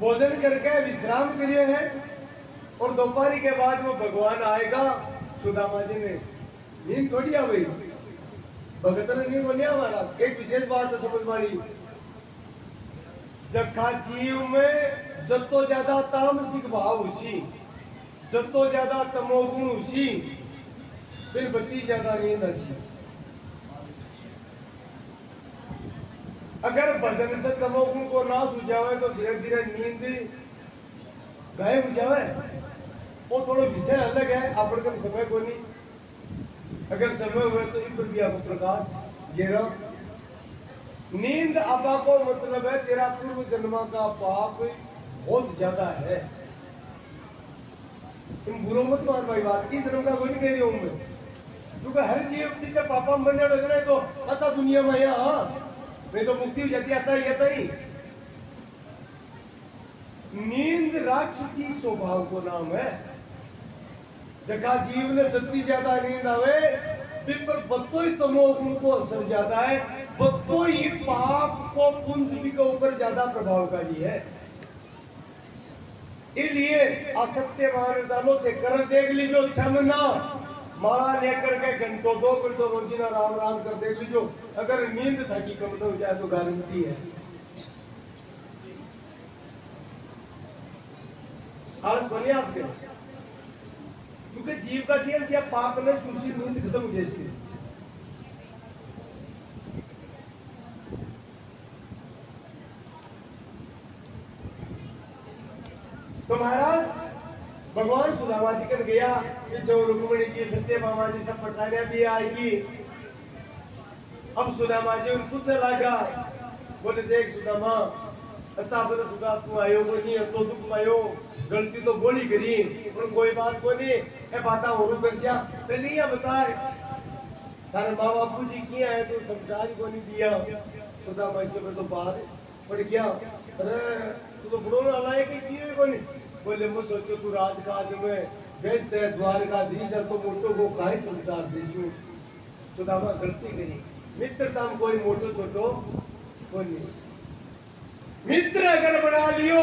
भोजन करके विश्राम करिए हैं और दोपहर के बाद वो भगवान आएगा। सुदामा जी ने नींद थोड़ी आ गई, भगत ने नींद बनिया हमारा। एक विशेष बात है समझ वाली, जखा जीव में जतो ज्यादा तामसिक भाव उसी, जतो ज्यादा तमोगुण उसी, फिर बत्ती ज्यादा नींद अच्छी। अगर भजन से तमोगुण को नाश हो जाए तो धीरे धीरे नींद गायब हो जाए। वो थोड़ा विषय अलग है, अपन का समय को नहीं। अगर समय हुए तो इन पर भी आपको प्रकाश घेरा। नींद आपा को मतलब है तेरा पूर्व जन्म का पाप बहुत ज्यादा है। तुम बुरो मत मान भाई, बात इस जन्म का कोई नहीं कह रही हूं मैं, क्योंकि हर जीव नीचे पापा बन जाए तो अच्छा दुनिया में यहाँ नहीं तो मुक्ति हो जाती। आता ही नींद राक्षसी स्वभाव को नाम है। जगह जीव ने जितनी ज्यादा नींद आवे फिर पर बत्तो ही तमोगुण को असर ज्यादा है, बत्तो ही पाप को पुंज के ऊपर ज्यादा प्रभावकारी है। इसलिए असत्यवान जानो ते कर देख लीजो छमना, माला लेकर के घंटों 2 घंटों रोजीना राम राम कर देख लीजो। अगर नींद थकी कम हो जाए तो गारंटी है आलस बनियास के, क्योंकि जीव का जेल या पाप नष्ट उसी नींद खत्म हो जाएगी। तो महाराज भगवान सुदामा जी कर गया कि जो रुक्मणी जी सत्यभामा जी सब पटाने भी आएगी। अब सुदामा जी उन पूछने लगा, बोले देख सुदामा अता बोले सुदा तू आयो को नहीं तो दुख पायो, गलती तो बोली करी पर कोई बात को नहीं ए बाता और करसिया पहले ये बताए थारे माँ बापू जी किया है तो समझा को नहीं दिया। सुदामा जी पे तो बाहर पड़ गया, अरे तू तो बड़ो लायक ही किए को नहीं। बोले मैं सोचो तू राजकाज में व्यस्त है, द्वारकाधीश है तो मोटो को काहे संसार देशू। सुदामा गलती करी, मित्रता में कोई मोटो छोटो कोई नहीं। मित्र अगर बना लियो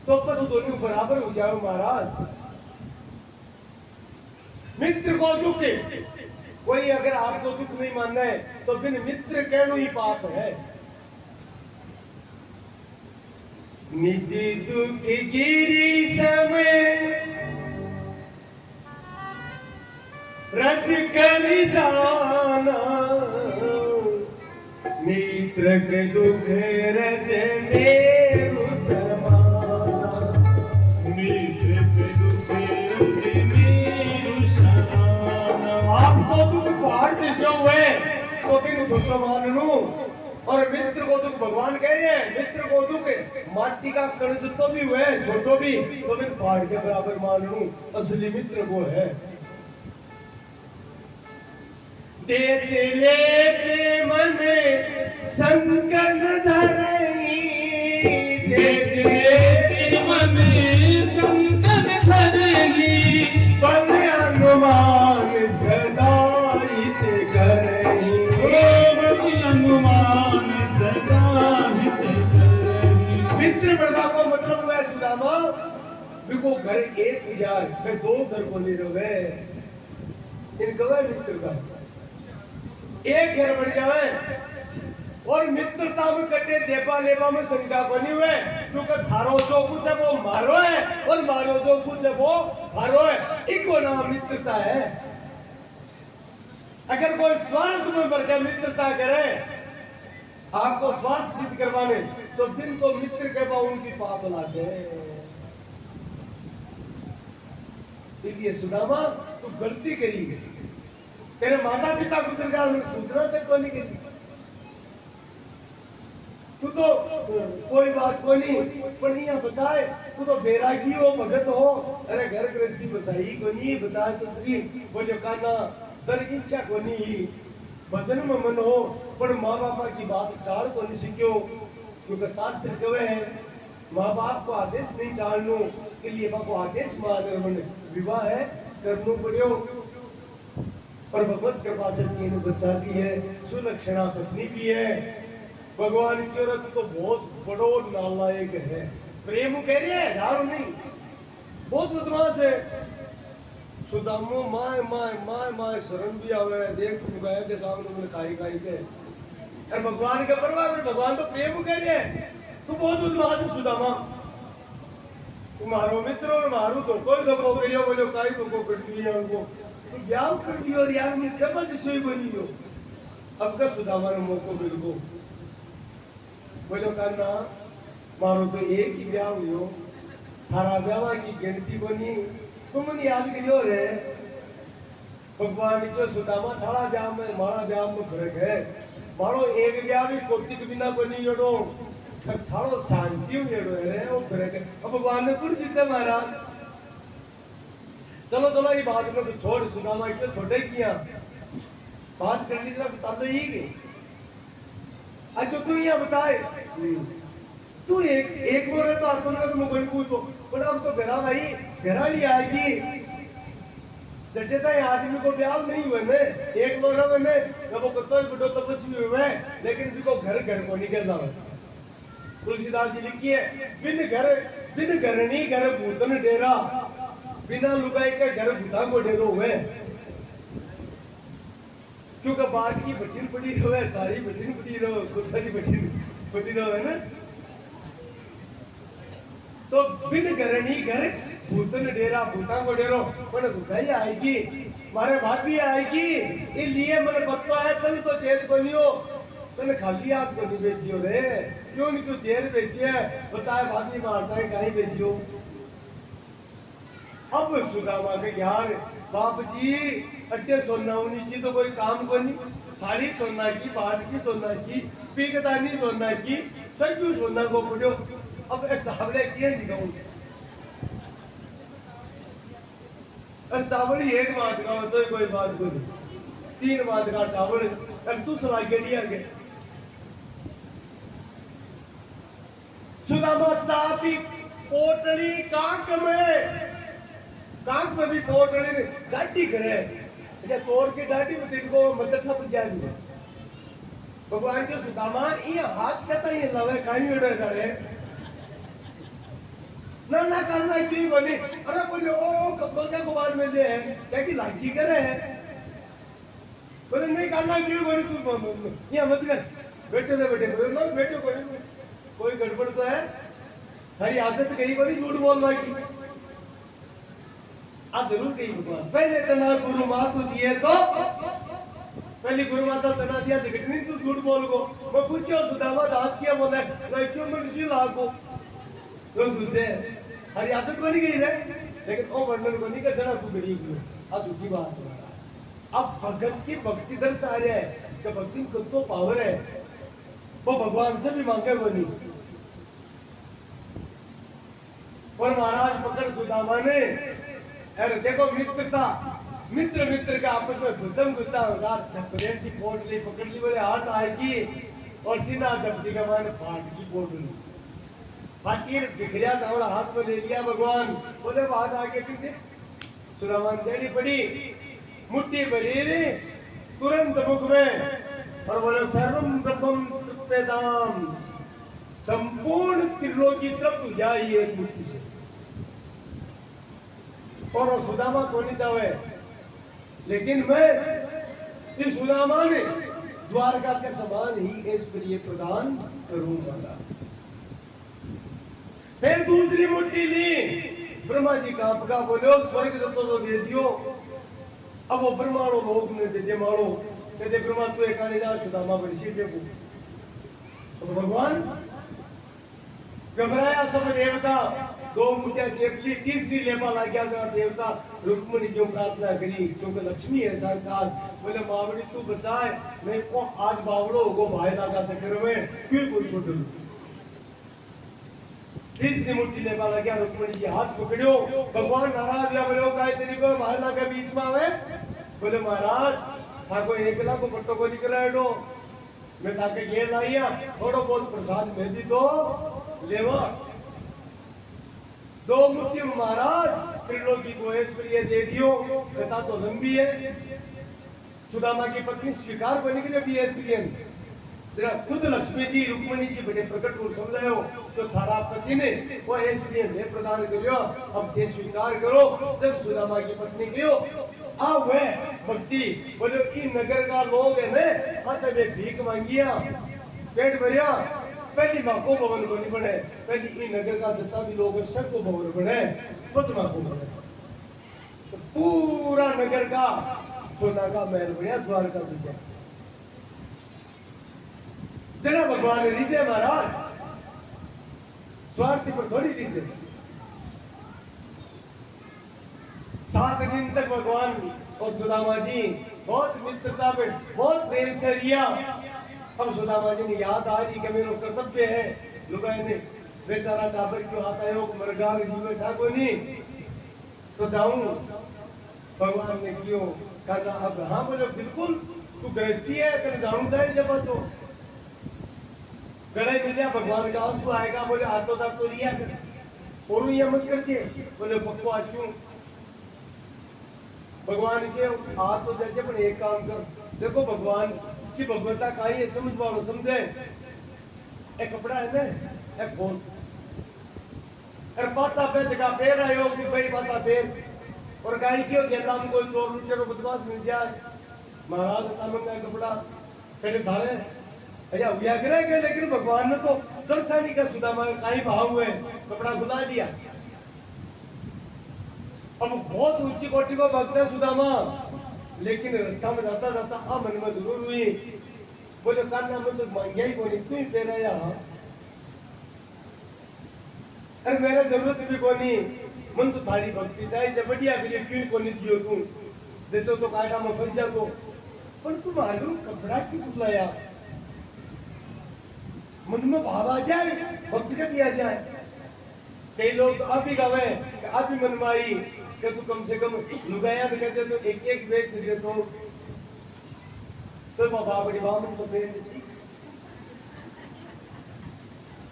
तो पशु दोनों बराबर हो जाओ महाराज। मित्र को दुख कोई अगर आपको दुख नहीं मानना है तो बिन मित्र कहना ही पाप है। निज दुख गिरी समय रज कर जाना, मित्र के दुख रजने समाना, मित्र के दुख रजने समाना। आपको दुख पहाड़ जैसे हुए तो बिन छोटा मान लो, और मित्र को दुख भगवान कह रहे हैं, मित्र को दुख माटी का कण तो भी हुए छोटो भी तो बिन पहाड़ के बराबर मान लू। असली मित्र वो है देते लेते मन संकन धरई, देते लेते मन संकन धरई, बल अनुमान सदा हित करई, बल अनुमान सदा हित करई। मित्र बनवा को मतलब हुआ सुदामा बिको घर एक उजाड़ मैं 2 घर को नहीं रहे। इनका मित्र का एक घर बन जाए और मित्रता में कटे देवा लेवा में शंका बनी हुए, क्योंकि थारो जो कुछ है वो मारो है और मारो जो कुछ है वो थारो है। इको नाम मित्रता है। अगर कोई स्वार्थ में बढ़ के मित्रता करे आपको स्वार्थ सिद्ध करवाने तो दिन तो मित्र के बाद उनकी पाप लाते हैं। इसलिए सुदामा तू गलती करी, तेरे माता पिता गुजर गया उन्हें सूचना तक को नहीं करी, तू तो कोई बात को नहीं पर यहाँ बताए तू तो बैरागी हो भगत हो, अरे घर गृहस्थी बसाई को नहीं बताए तो सही बोले काना दर इच्छा को नहीं भजन में मन हो पर माँ बापा की बात टाल को नहीं सीखो, क्योंकि शास्त्र कहे हैं माँ बाप को आदेश नहीं टालनो के लिए बाप को आदेश मान विवाह है करनो पड़ो। पर भगवत कृपा से 3 बच्चा भी है, सुलक्षणा पत्नी भी है, भगवान की औरत तो बहुत बड़ो नालायक है। प्रेम कह रहे हैं झाड़ू नहीं, बहुत बदमाश है। Sudamo my my my my शरण भी आवे, देख गया के सामने मैंने खाई के और भगवान के परवाह में, भगवान तो प्रेम कह रहे हैं। तू बहुत बदमाश है सुदामा, तुम्हारो मित्र और मारू तो कोई धोखो करियो, बोलो काई धोखो कर दिया हमको, तू ब्याह कर दियो और यार मैं कब से बनी हो। अब का सुदामा ने मौको मिल बोलो करना मारो तो एक ही ब्याह हुई, थारा ब्याह की गिनती बनी, तुमने याद करियो रे। भगवान को सुदामा थारा ब्याह में मारा ब्याह में फर्क है। मारो एक ब्याह भी कोटिक बिना बनी जोड़ो, थारो शांति में जोड़ो है वो फर्क है। अब भगवान ने कुछ जीते महाराज। चलो चलो ये बात में तो छोड़, सुदामा क्यों छोटे किया, बात करनी तरह बता लो ही गई। अच्छा तू यहाँ बताए, तू एक बोल रहे तो आपको लगा तुम कोई पूछो, पर अब तो घरा भाई घरा नहीं आएगी। जटे तो आदमी को ब्याह नहीं हुए ने, एक बोल रहा मैंने वो कतो बड़ो तपस्वी हुए, लेकिन भी को घर घर को निकल रहा है। तुलसीदास जी लिखी है, बिन घर नहीं घर भूतन डेरा, बिना लुगाई के घर भूता को डेरो हुए। क्योंकि बाढ़ की बटीन पड़ी रहो, तारी बटीन पड़ी रहो, कुत्तारी बटीन पड़ी रहो है ना। तो बिन करनी घर भूतन डेरा, भूता को डेरो, मैंने भूताई आएगी, मारे भाभी आएगी, इसलिए मैंने पत्ता है तभी तो चेत को नहीं हो, मैंने खाली हाथ को नहीं बेचियो रे, क्यों नहीं क्यों देर बेची है, बताए भाभी मारता है कहीं बेचियो। अब सुदामा के यार बाप जी अट्टे सोना होनी चाहिए तो कोई काम को नहीं, थाली सोना की, बाट की सोना की, पीकदानी सोना की, सब क्यों सोना को पड़ो। अब चावले किए दिखाऊं, और चावल ही एक बात का तो कोई बात को नहीं, तीन बात का चावल और तू सला के दिया गया। सुदामा चापी पोटली कांक में भी पोटली ने गाड़ी करे, अच्छा तोड़ के गाड़ी में तेरे को मत ठप जाएगी। भगवान के सुदामा ये हाथ कहता ये लवे काई उड़े करे ना करना क्यों बनी, अरे बोले ओ कब्बल का भगवान में ले है क्या कि लाठी करे है, बोले नहीं करना क्यों बनी, तू ये मत कर, बैठे ना बैठे बोले ना बैठो, कोई गड़बड़ तो है, हरी आदत कहीं बनी झूठ बोलना की, आप जरूर कही भगवान। पहले चना गुरु माता दिए तो पहली गुरु माता चना दिया जगत नहीं, तू झूठ बोल गो। मैं पूछो सुदामा दांत किया बोले क्यों मैं किसी लाभ को लोग दूसरे हरी आदत बनी गई है, लेकिन ओ वर्णन को नहीं कर तू गरीब हो, अब झूठी बात है। अब भगत की भक्ति दर्श आ रहा है कि भक्ति में तो पावर है, वो भगवान से भी मांगे वो नहीं। और महाराज पकड़ सुदामा ने, अरे देखो मित्र का आपस में गुदम गुद्दा होगा, छपरे सी पोट ली पकड़ ली, बोले हाथ आएगी और चिन्हा झपटी का मान फाट की पोट ली, फाटी बिखरिया चावड़ा हाथ में ले लिया भगवान, बोले बात आगे ठीक है। सुदामा देनी पड़ी मुट्ठी भरी रे तुरंत मुख में, और बोले सर्वम ब्रह्मम तृप्यताम, संपूर्ण त्रिलोकी तृप्त जाई एक मुट्ठी से। और वो सुदामा को नहीं चाहे, लेकिन मैं इस सुदामा ने द्वारका के समान ही इस प्रिय प्रदान करूंगा। फिर दूसरी मुट्ठी ली, ब्रह्मा जी का आपका बोलो स्वर्ग तो दे दियो। अब वो ब्रह्माणो लोग ने दे मानो कहते ब्रह्मा तू एक आने जा, सुदामा बड़ी सीट देखो। तो भगवान घबराया सब देवता, दो मुठिया चेप ली, तीसरी लेपा लग गया जरा देवता रुक्मणी क्यों प्रार्थना करी, क्योंकि लक्ष्मी है साक्षात। बोले मावड़ी तू बचाए, मेरे को आज बावड़ो होगो भाई लागा चक्कर में क्यों कोई छोड़ लू। तीसरी मुट्ठी लेपा लग गया, रुक्मणी जी हाथ पकड़ो, भगवान नाराज या बोले काय तेरी को भाई लागा बीच में आवे। बोले महाराज थाको एक लाख पट्टो को निकला दो, मैं ताके ये लाइया थोड़ो बहुत प्रसाद में दी तो लेवा। दो मुट्ठी महाराज त्रिलोकी को ऐश्वर्य दे दियो। कथा तो लंबी है। सुदामा की पत्नी स्वीकार बनी गई भी ऐश्वर्य, जरा खुद लक्ष्मी जी रुक्मणी जी बड़े प्रकट रूप समझायो तो थारा पति ने वो ऐश्वर्य में प्रदान करियो अब के स्वीकार करो। जब सुदामा की पत्नी कहो अब वह भक्ति बोलो इन नगर का लोग है ने खासे में भीख मांगिया पेट भरिया पहली माँ को भवन बनी बने पहली इन नगर का जितना भी लोग है सबको भवन बने पचमा को बने तो पूरा नगर का सोना का महल बढ़िया द्वारका दिशा जना भगवान रीजे महाराज स्वार्थी पर थोड़ी रीजे 7 दिन तक भगवान और सुदामा जी बहुत मित्रता में बहुत प्रेम से रिया। अब सुदामा जी ने याद आ रही कि मेरा कर्तव्य है लुगाई ने बेचारा टाबर क्यों आता है मरगा जी में ठाको नहीं तो जाऊं भगवान ने क्यों करना अब हाँ बोलो बिल्कुल तू गृहस्थी है तेरे जाऊं चाहिए जब तो गले मिलिया भगवान का आंसू आएगा बोले हाथों साथ तो रिया कर और ये मत करते बोले पक्को आंसू भगवान के हाथ तो जैसे पर एक काम कर देखो भगवान की भगवता का ही समझ पाओ समझे एक कपड़ा है ना एक खोल और पाचा पे जगह पैर आयो कि भाई पाचा पैर और गाय की गेला में कोई चोर लुटेरो बदमाश मिल जाए महाराज तामंगा कपड़ा पहले धारे अया हुआ करे लेकिन भगवान ने तो दर्शनी का सुदामा का ही भाव हुए कपड़ा खुला दिया। अब बहुत ऊंची कोटि को भक्त है सुदामा लेकिन रास्ता में जाता जाता आ मन में जरूर हुई बोले कान्ना में तो मांगिया ही कोनी तू ही पहना यहाँ अरे मेरा जरूरत भी कोनी मन तो थारी भक्ति चाहिए जब बढ़िया करिए क्यों कोनी दियो तू देते तो काटा में फंस जातो पर तू मालूम कपड़ा क्यों बुलाया मन में भाव आ जाए भक्ति का भी आ जाए। कई लोग तो आप ही गावे आप ही मनमाई कि तू कम से कम लुगाया भी कहते तो एक एक बेच दे तो बाबा बड़ी बाबा तो प्रेम देती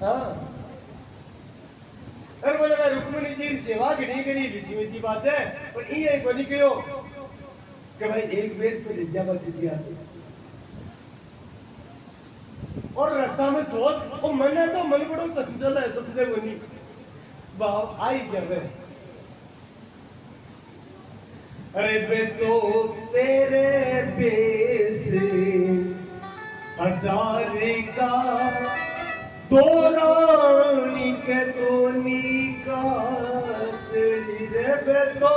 हाँ अरे बोले मैं रुक्मणी जी सेवा की नहीं करी लिची में बात है पर ये एक बनी क्यों कि भाई एक बेच तो लिजिया बात दीजिए आते और रास्ता में सोच और मन है तो मन बड़ो चंचल है समझे बनी भाव आई जावे अरे बे तो तेरे बेस हजारे का दो रानी के दोनी का चढ़ी रे बे तो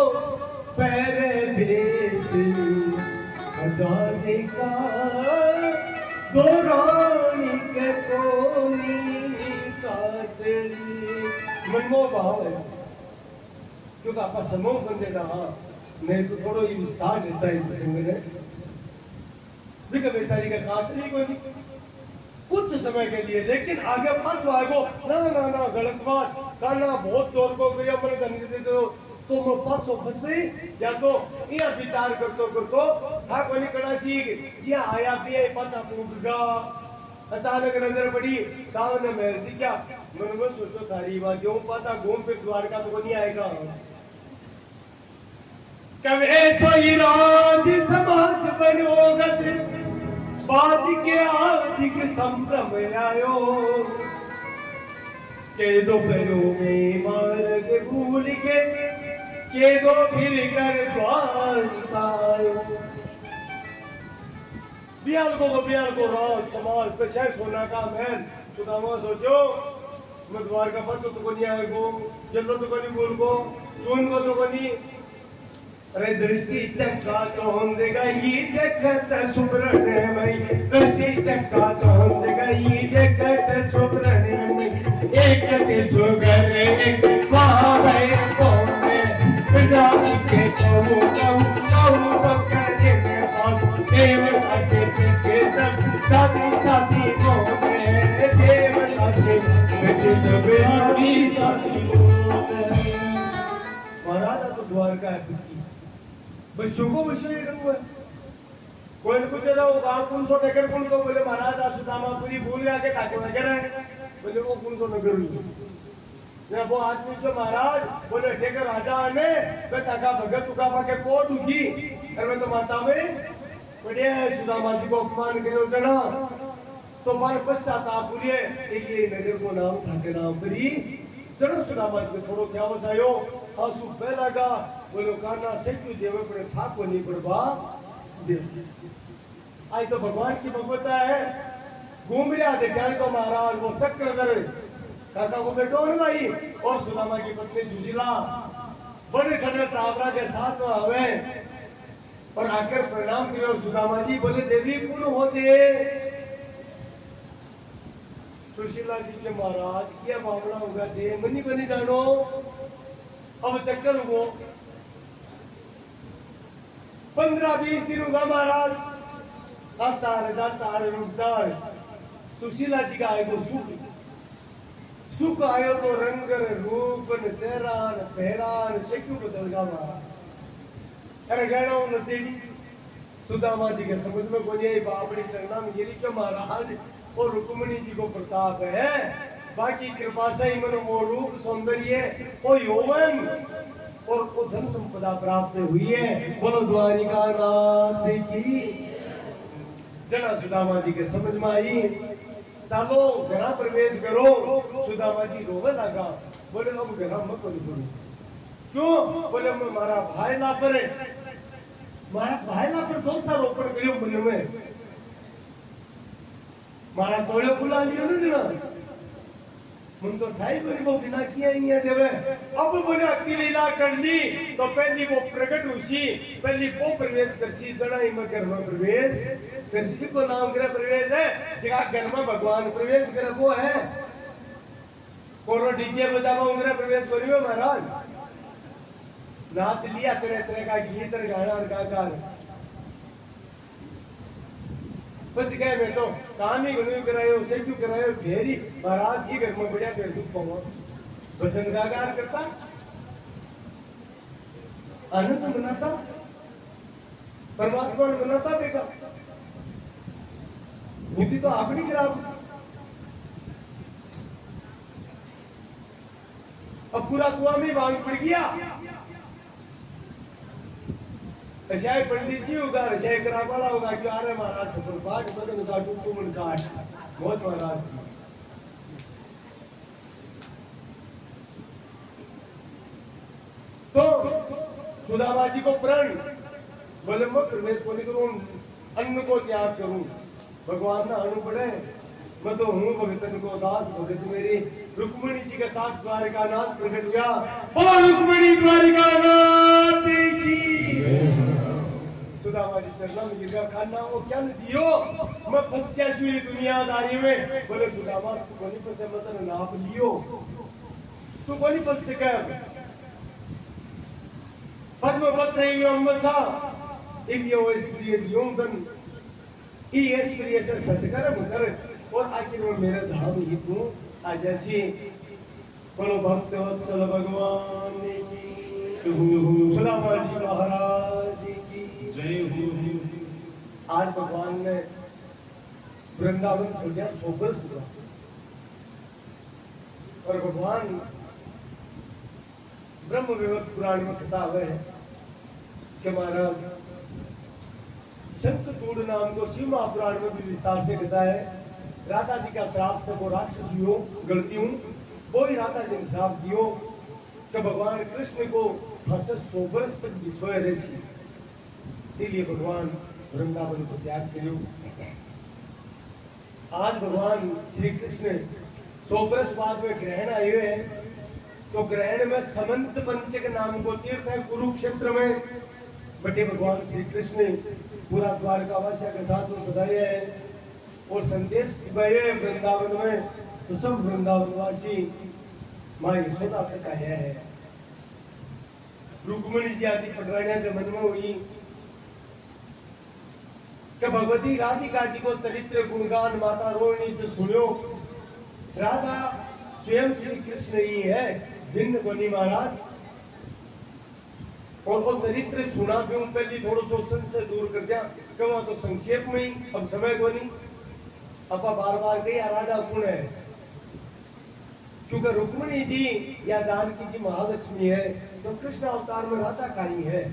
पैरे बेस हजारे का दो रानी के दोनी का चढ़ी मनमोह भाव है क्योंकि आपका समूह बन रहा नहीं तो थोड़ा ही विस्तार देता है प्रसंग ने भी बेचारी का कांच नहीं कोई कुछ समय के लिए लेकिन आगे मत आएगो ना ना ना गलत बात करना बहुत चोर को गया मैंने धन दे तो मैं 500 फंसे या तो ये विचार करतो था कोई कड़ा सीख जी आया भी है पाचा पूगा अचानक नजर पड़ी सामने महल थी क्या मन में सोचो थारी बात क्यों पाचा घूम फिर द्वारका तो नहीं आएगा कब ऐसो ही राज समाज बनोगत बाज के आधिक संभ्रम आयो के दो पैरों में मार्ग भूल के दो फिर कर द्वारका बियाल को राज समाज पे शहर सोना का महल सुदामा सोचो मैं द्वारका पर तो को नहीं आएगो जल्द तो को नहीं बोल को चुन को तो को नहीं अरे दृष्टि चक्का चौंद गई देखत सुब्रह्मण्य मई दृष्टि चक्का चौंद गई देखत सुब्रह्मण्य मई एक के सुगर एक पावे कोने बिना के कहूँ सब करे में और देवता के सब साथी कोने देवता के सब महाराज तो द्वारका है बच्चों को विषय हुआ कोई पूछ रहा हो गांव कौन सो नगर कौन को बोले महाराज सुदामा पूरी भूल गया के काको नगर है बोले वो कौन सो नगर हुई वो आदमी जो महाराज बोले टेकर राजा ने मैं ताका भगत तुका पाके कोट उठी और मैं तो माता में बढ़िया है सुदामा जी को अपमान करे उसने तो मान पश्चाताप पूरे इसलिए नगर को नाम ठाके नाम परी चढ़ो सुदामा जी को थोड़ो क्या वसायो आंसू पहला गा बोलो काना से क्यों देवे पड़े ठाको नहीं पड़वा देव आज तो भगवान की भगवता है घूम रहा थे क्या तो महाराज वो चक्र करे काका को बेटो ना भाई और सुदामा की पत्नी सुशीला बड़े ठंडे टावरा के साथ में आवे और आकर प्रणाम करो सुदामा जी बोले देवी कौन होते सुशीला जी के महाराज क्या मामला होगा दे मनी बनी जानो अब चक्कर हुआ 15-20 दिन होगा महाराज अवतार रुकतार सुशीला जी का आयो सुख सुख आयो तो रंग रूप चेहरा पहरान से क्यों बदल गया महाराज अरे गहना नतेड़ी सुदामा जी के समझ में कोई बापड़ी चरना में गिरी के महाराज और रुक्मणी जी को प्रताप है बाकी कृपा से ही मन वो रूप सौंदर्य वो यौवन और वो धन संपदा प्राप्त हुई है बोलो द्वारिका नाथ की जना सुदामा जी के समझ में आई चलो घरा प्रवेश करो सुदामा जी रोवे लगा बोले अब घरा मत करो क्यों बोले मारा भाई ला पर दोसा रोपण करियो मन में मारा तोड़े फुला लियो ना जना मन तो ठाई बनी वो बिना किया ही है देवे अब बोले अति लीला कर ली तो पहली वो प्रकट हुई पहली वो प्रवेश करसी जना ही में घर में प्रवेश करसी को नाम करे प्रवेश है जगह घर में भगवान प्रवेश करे वो है कोरो डीजे बजावा उंगरे प्रवेश करियो महाराज नाच लिया तेरे तेरे का गीत और गाना और गाकर बच गए मैं तो काम ही गणु करायो उसे क्यों करायो भेरी महाराज ही घर में बढ़िया फिर दुख पाओ भजन गागार करता आनंद मनाता परमात्मा ने मनाता देखा बुद्धि तो आपनी खराब अब पूरा कुआं में बांग पड़ गया शायद पंडित जी होगा शायद करावाला होगा कि अरे महाराज सफल पाठ बदन साटू तुम काट बहुत महाराज तो सुदामा जी को प्रण बोले मैं प्रवेश को नहीं करूं अन्न को त्याग करूं भगवान ना अनु पड़े मैं तो हूँ भगतन को दास भगत मेरी रुक्मणी जी के साथ द्वारिका नाथ प्रकट हुआ बोला रुक्मणी द्वारिका नाथ की सुदामा जी चरणों में गिर खाना वो क्या न दियो मैं फंस गया हुई दुनियादारी में बोले सुदामा तू कोनी फंसे मतलब नाप लियो तू कोनी फंस सके पद्म पत्र ही अम्मसा एक ये वो स्प्रिय योंदन ई स्प्रिय से सत्कर्म कर और आखिर में मेरे धाम ही तू आज ऐसी बोलो भक्त वत्सल भगवान की सुदामा जी महाराज की जय हो। आज भगवान ने वृंदावन छोड़ दिया सोबर सुना और भगवान ब्रह्म विवक्त पुराण में कथा है कि महाराज संत तूड़ नाम को शिव महापुराण में भी विस्तार से कथा है राधा जी का श्राप से वो राक्षस हुई गलती हूं वो ही राधा जी ने श्राप दियो कि भगवान कृष्ण को फंसे 100 वर्ष तक बिछोए रही इसलिए भगवान वृंदावन को त्याग करियो आज भगवान श्री कृष्ण 100 वर्ष बाद में ग्रहण आए हुए हैं तो ग्रहण में समंत पंचक नाम को तीर्थ है कुरुक्षेत्र में बटे भगवान श्री कृष्ण पूरा द्वारकावासिया के साथ में बताए हैं और संदेश गए वृंदावन में तो सब वृंदावनवासी माँ यशोदा तक आया है रुक्मणी जी आदि पटरानिया के मन में हुई कि भगवती राधिका जी को चरित्र गुणगान माता रोहिणी से सुनो राधा स्वयं श्री कृष्ण ही है भिन्न बनी महाराज और वो चरित्र सुना भी हूं पहले थोड़ा शोषण से दूर कर दिया क्यों तो संक्षेप में ही अब समय को नहीं अब बार बार गई राधा कौन है क्योंकि रुक्मणी जी या जानकी जी महालक्ष्मी है तो कृष्ण अवतार में राधा का ही है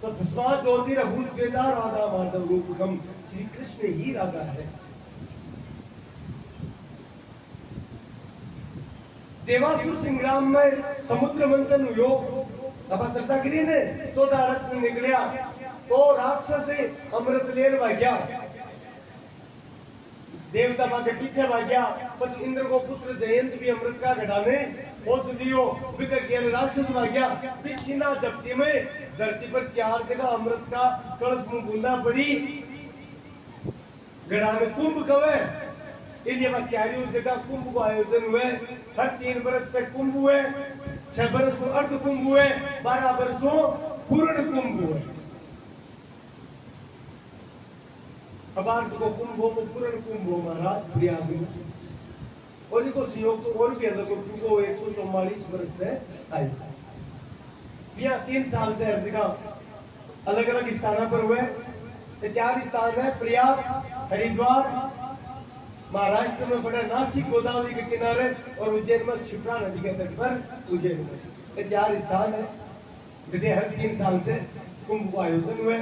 तो तस्मात् ज्योतिरभूत वेदा राधा माधव रूपकम श्री कृष्ण ही राधा है देवासुर संग्राम में समुद्र मंथन हुयो, अब चर्चा करी ने 14 रत्न निकलिया तो राक्षस अमृत लेर भाग्या, देवता के पीछे भाग्या, पर इंद्र को पुत्र जयंत भी अमृत का घटाने पहुंच लियो, बिकर गेल राक्षस भाग्या, पीछे ना जप्ती में धरती पर 4 जगह अमृत का कलश में बूंदा पड़ी, गढ़ा में कुंभ कवे, इसलिए वह 4 जगह कुंभ को आयोजन हुए, हर 3 वर्ष से कुंभ हुए, 6 वर्ष को अर्ध कुंभ हुए, 12 वर्षों पूर्ण कुंभ हुए। अब अर्ध को कुंभ हो, पूर्ण कुंभ हो महाराज प्रयाग में, और इनको सहयोग तो और भी अलग को 144 वर्ष से आई। यहाँ 3 साल से हर जगह अलग अलग स्थानों पर हुए, 4 स्थान है प्रयाग, हरिद्वार, महाराष्ट्र में बड़ा नासिक गोदावरी के किनारे, और उज्जैन में क्षिप्रा नदी के तट पर उज्जैन में, ये 4 स्थान है जिन्हें हर 3 साल से कुंभ को आयोजन हुए।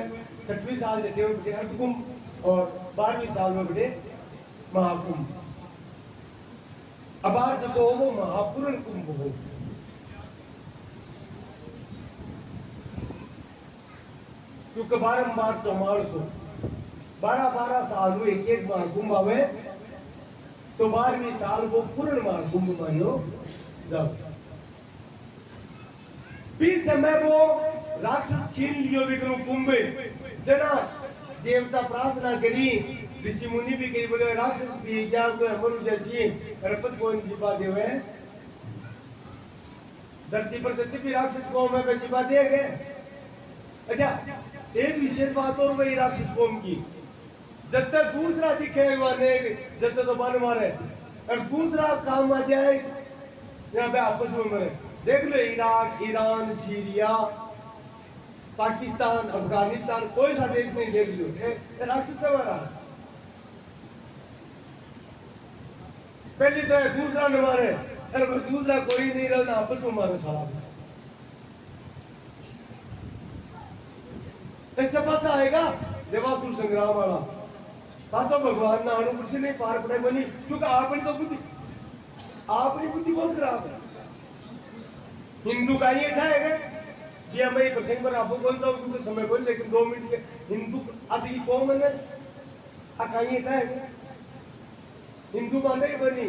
6वीं साल जटे हुए अर्ध कुंभ, और 12वीं साल में बड़े महाकुंभ। अब आज को वो महापूर्ण कुंभ हो, क्योंकि बारंबार 12 साल हुए एक महाकुंभ आवे, तो 12वीं साल को पूर्ण महाकुंभ मानो जब भी समय वो राक्षस छीन लियो विग्रह कुंभ, जना देवता प्रार्थना करी, ऋषि मुनि भी करी, बोले राक्षस भी क्या तो अमरु जैसी रपत को छिपा देवे, धरती पर जितने भी राक्षस कौम है छिपा देंगे। अच्छा, एक विशेष बात और वही राक्षस कौम की, जब तक दूसरा दिखेगा नहीं, जब तक तो बन मारे, और दूसरा काम आ जाए यहाँ पे आपस में मरे। देख लो Iraq, Iran, Syria, Pakistan, Afghanistan, कोई सा देश नहीं, देख लो राक्षस हमारा। पहली तो दूसरा न मारे, और दूसरा कोई नहीं रहना, आपस में मारे साला। ऐसा पाचा आएगा देवासुर संग्राम वाला, पाचो भगवान ना अनुकुल से नहीं पार पड़े बनी, क्योंकि आपनी तो बुद्धि, आपनी बुद्धि बहुत खराब है। हिंदू का ये ठाएगा कि मैं प्रसंग पर आपको बोलता हूँ क्योंकि समय बोल, लेकिन 2 मिनट के हिंदू आज की कौन है अकाई ठाएगा, हिंदू माने ही बनी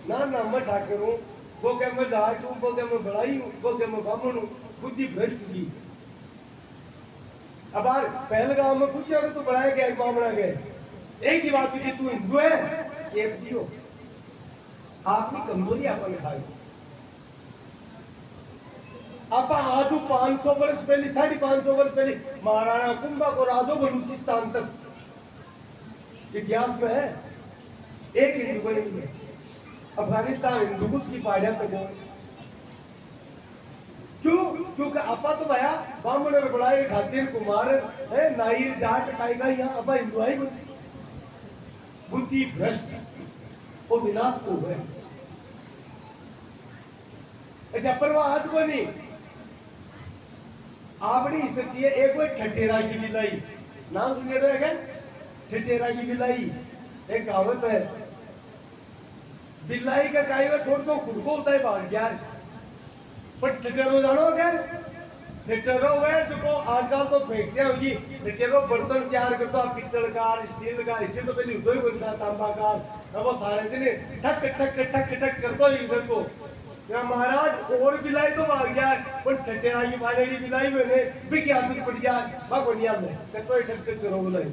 ना ना मैं ठाकर हूँ, वो क्या मैं जाट हूँ, वो क्या मैं बड़ाई हूँ, वो क्या मैं ब्राह्मण हूँ, बुद्धि भ्रष्ट की। अब आज पहलगांव में पूछा तो बढ़ाया गया, मामला गए, एक ही बात पूछी, तू हिंदू है, एक दियो, आपने कमजोरी अपन खाई। आप आज 500 वर्ष पहले, 550 वर्ष पहले महाराणा कुंभा को राजो बलूचिस्तान तक इतिहास में है, एक हिंदू बनी है। अफगानिस्तान हिंदुकुश की पहाड़ियां तक हो, क्यों? क्योंकि आपा तो भया ब्राह्मण में बड़ाई खातिर कुमार है, नाई जाट काई का यहाँ अपा हिंदू आई बुद्धि भ्रष्ट और विनाश को है। अच्छा, परवाह को नहीं, आपनी स्थिति है, एक बार ठठेरा की बिलाई, नाम सुनिए तो है, ठठेरा की बिलाई, एक कहावत है, बिलाई का काई में थोड़ा सा खुद को होता है भाग यार, पर ठठेरो जानो क्या? ठठेरो है जो आजकल तो फैक्ट्रियां होगी, ठठेरो बर्तन तैयार करता, पित्तल का, स्टील का, इससे तो पहले दो ही बन सा तांबा का, अब वो सारे दिन ठक ठक ठक ठक करता ही इधर को। महाराज और बिलाई तो भाग जाए, पर ठठेरा की बालेड़ी बिलाई मैंने भी क्या आदत पड़ जाए, भाग बढ़िया में तो ठक ठक करो बुलाई,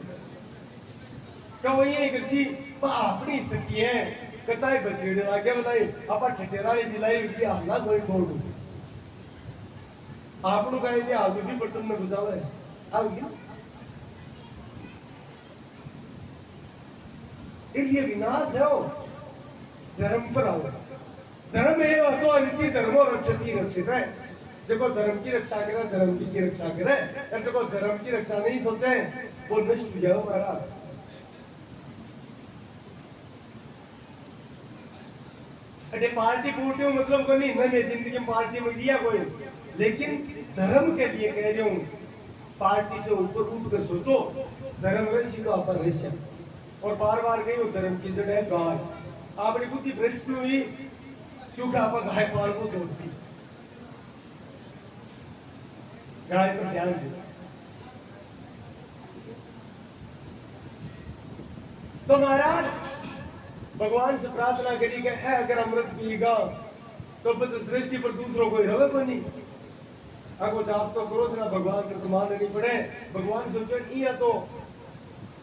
क्या वही है कृषि अपनी स्थिति है, कहता है बछेड़े लाके बताई, आप ठठेरा की बिलाई की हल्ला कोई छोड़ दो, आप लोग कहेंगे आगे भी बर्तन में घुसा हुआ है, आओगी इसलिए विनाश है, वो धर्म पर आओ, धर्म है तो अंति धर्मो रक्षति रक्षित है, देखो धर्म की रक्षा करे, धर्म की रक्षा करे, और देखो धर्म की रक्षा नहीं सोचे वो नष्ट हो जाओ महाराज। अरे पार्टी फूटी हो मतलब को नहीं, मैं जिंदगी में पार्टी में दिया कोई, लेकिन धर्म के लिए कह रही हूँ, पार्टी से ऊपर उठ कर सोचो, धर्म रसी का अपन रहस्य, और बार बार गई हो धर्म की जड़ है गाय, आपने बुद्धि भ्रष्ट हुई, क्योंकि आप गाय पाल को छोड़ती, गाय पर ध्यान दो। तो महाराज भगवान से प्रार्थना करी कि अगर अमृत पिएगा तो बस सृष्टि पर दूसरों कोई रवे को नहीं। अगो जाप तो करो ना भगवान के तो मानने नहीं पड़े। भगवान सोचो ये तो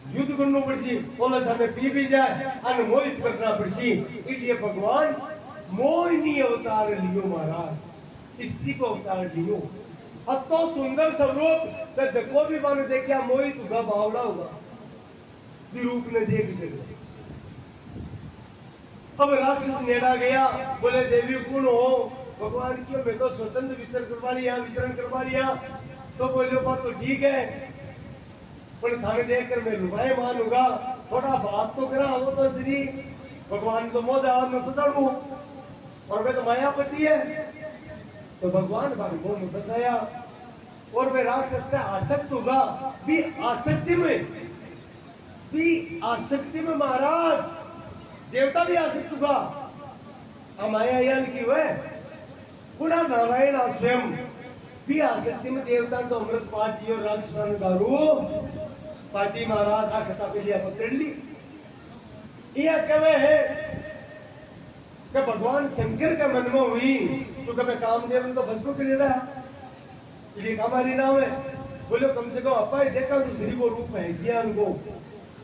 युद्ध करना पड़सी, बोला थाने पी भी जाए अनमोहित करना पड़सी। इसलिए भगवान मोहिनी अवतार लियो महाराज, स्त्री को अवतार लियो। अतो सुंदर स्वरूप तो जको भी बन देखा मोहित होगा, बावड़ा होगा रूप ने देख लिया। अब राक्षस नेड़ा गया, बोले देवी कौन हो? भगवान क्यों? मैं तो स्वतंत्र विचरण करवा लिया, विचरण करवा लिया। तो बोले बात तो ठीक है, पर थाने देखकर मैं लुभाए मानूंगा, थोड़ा बात तो करा हो तो श्री भगवान तो मोजा में फसाड़ू, और वे तो मायापति है। तो भगवान बार मुंह में फंसाया और वे राक्षस से आसक्त होगा। भी आसक्ति में महाराज देवता भी आसक्त होगा। माया यान की वह पुनः नारायण स्वयं भी आसक्ति में देवता तो अमृत पाती और राक्षसन दारू पाती। महाराज आखता पे लिया पकड़ ली। यह कवे है कि भगवान शंकर का मन में हुई तो कभी कामदेव ने तो भस्म कर लिया है, हमारी नाम है। बोलो कम से कम अपा ही देखा तो श्री वो रूप है ज्ञान को।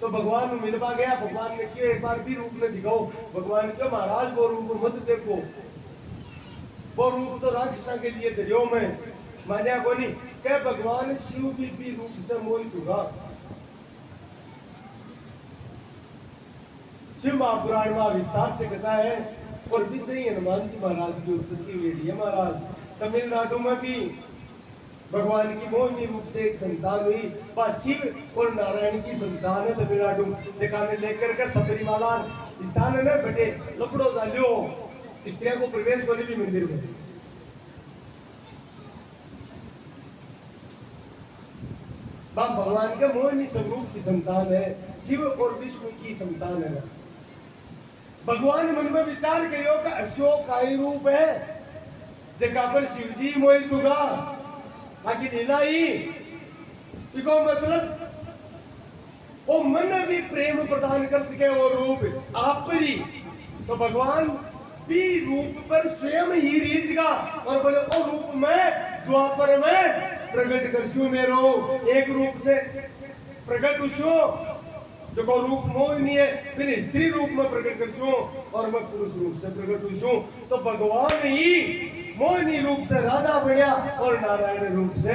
तो भगवान मिलवा गया। भगवान ने क्यों एक बार भी रूप में दिखाओ? भगवान क्यों महाराज वो रूप मत देखो, वो रूप तो राक्षसा के लिए दरियो में मान्या को नहीं। क्या भगवान शिव भी रूप से मोहित हुआ। शिव महापुराण में विस्तार से कथा है और भी सही हनुमान जी महाराज की उत्पत्ति हुई है। महाराज तमिलनाडु में भी भगवान की मोहिनी रूप से एक संतान हुई। बस शिव और नारायण की संतान है तमिलनाडु। देखा ने लेकर के सबरीमाला स्थान है ना बेटे, लपड़ो डालियो स्त्रियों को प्रवेश होने भी मंदिर में। बाप भगवान के मोहिनी स्वरूप की संतान है, शिव और विष्णु की संतान है। भगवान मन में विचार करियो का अशोक का ही रूप है जगह पर शिव जी मोहित होगा। बाकी लीला ही इको मतलब वो मन भी प्रेम प्रदान कर सके वो रूप आप पर ही। तो भगवान भी रूप पर स्वयं ही रीझगा और बोले ओ रूप में द्वापर में प्रकट करशु मेरो। एक रूप से प्रकट हुशो जो को रूप मोहिनी है, फिर स्त्री रूप में प्रकट करशु और मैं पुरुष रूप से प्रकट हुशु। तो भगवान ही मोहिनी रूप से राधा बढ़िया और नारायण रूप से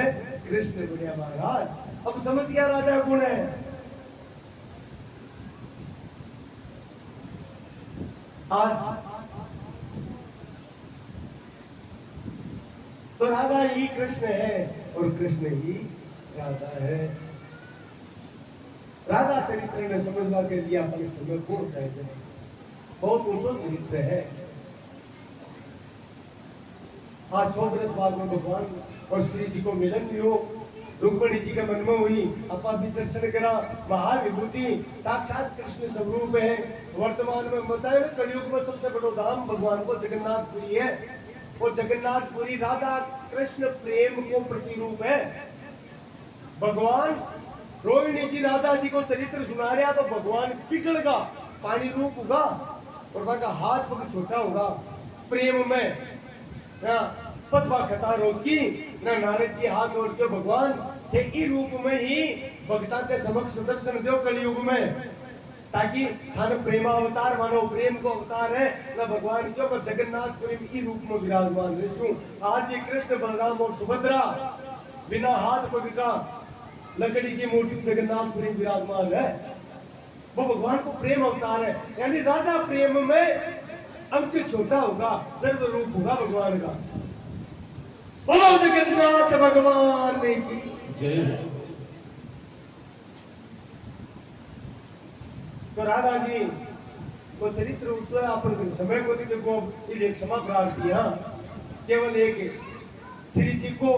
कृष्ण बढ़िया। महाराज अब समझ गया राजा गुण है। आज तो राधा ही कृष्ण है और कृष्ण ही राधा है। राधा चरित्र ने समझवा के लिए अपने समय कौन चाहिए, बहुत ऊंचो चरित्र है। आज 100 बरस बाद में भगवान और श्री जी को मिलन भी हो, रुक्मणी जी के मन में हुई, अपा भी दर्शन करा। महाविभूति साक्षात कृष्ण स्वरूप है। वर्तमान में बताए कलयुग में सबसे बड़ा धाम भगवान को जगन्नाथपुरी है और जगन्नाथपुरी राधा कृष्ण प्रेम को प्रतिरूप है। भगवान रोहिणी जी राधा जी को चरित्र सुना रहा तो भगवान पिघलगा, पानी रूप होगा और वहां का हाथ पग छोटा होगा। प्रेम में पतवा खता रोकी ना नारद जी हाथ जोड़ के भगवान के ई रूप में ही भक्ता के समक्ष दर्शन दो कलयुग में, ताकि हर प्रेमावतार मानो प्रेम को अवतार है ना भगवान क्यों पर जगन्नाथपुरी ई रूप में विराजमान विष्णु। आज भी कृष्ण बलराम और सुभद्रा बिना हाथ पग का लकड़ी की मूर्ति जगन्नाथपुरी विराजमान है। वो भगवान को प्रेम अवतार है। यानी राधा प्रेम में अंक छोटा होगा, सर्व रूप होगा भगवान का। बोलो जगन्नाथ भगवान की जय। तो राधा जी को चरित्र उत्सव अपन समय को देखो एक क्षमा प्रार्थी। हाँ केवल एक श्री जी को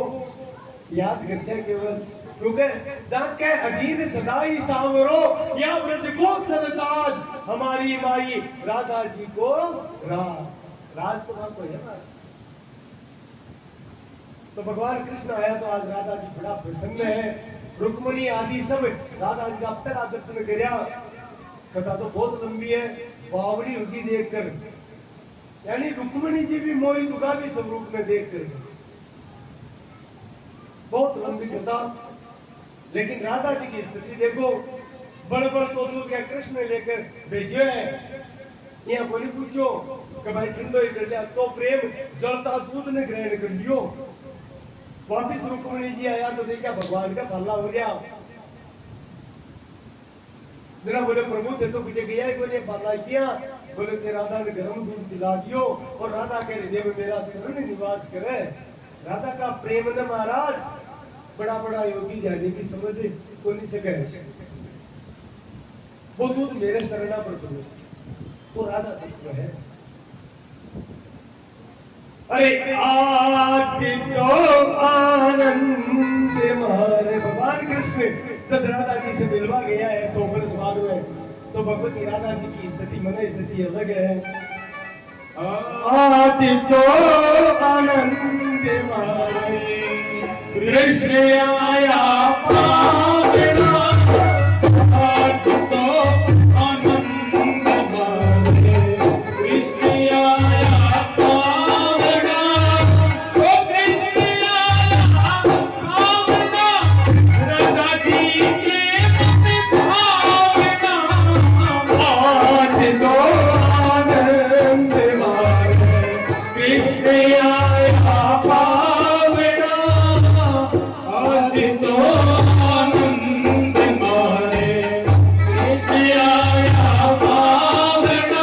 याद कर से केवल क्योंकि जाके अधीन सदाई सांवरो या ब्रज को सरताज हमारी माई राधा जी को राज। राज तो वहां कोई है ना। तो भगवान कृष्ण आया तो आज राधा जी बड़ा प्रसन्न है। रुक्मणी आदि सब राधा जी का अब तक दर्शन करया। कथा तो बहुत लंबी है, बावड़ी होगी देखकर, यानी रुक्मणी जी भी मोहित होगा भी स्वरूप में देखकर, बहुत लंबी कथा। लेकिन राधा जी की स्थिति देखो, बड़ बड़ तो दूध का कृष्ण लेकर भेजियो है। यहाँ बोली पूछो कि भाई ठंडो ही कर लिया तो प्रेम जलता दूध ने ग्रहण कर लियो। वापिस रुक्मणी जी आया तो देखा भगवान का भला हो गया। जरा बोले प्रभु ते तो पीछे गया ही बोले भला किया। बोले ते राधा ने गर्म दूध पिला दियो और राधा के हृदय में मेरा चरण निवास करे। राधा का प्रेम न महाराज बड़ा बड़ा योगी ध्यानी की समझ को नहीं सके। वो दूध मेरे शरणा पर पड़े तो राधा तत्व है। अरे आज तो आनंद मारे भगवान कृष्ण जब राधा जी से मिलवा गया है 100 वर्ष बाद में, तो भगवती राधा जी की स्थिति मन स्थिति अलग है। आज तो आनंद मारे कृष्ण आया पावना। आज तो आनंद मारे कृष्ण आया पावना। ओ कृष्ण आया पावना, राधा जी के मन भावना। आज तो आनंद मारे कृष्ण आया पावना। आज तो आनंद मारे कृष्ण आया पावना।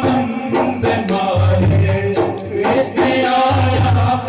आनंद मारे कृष्ण आया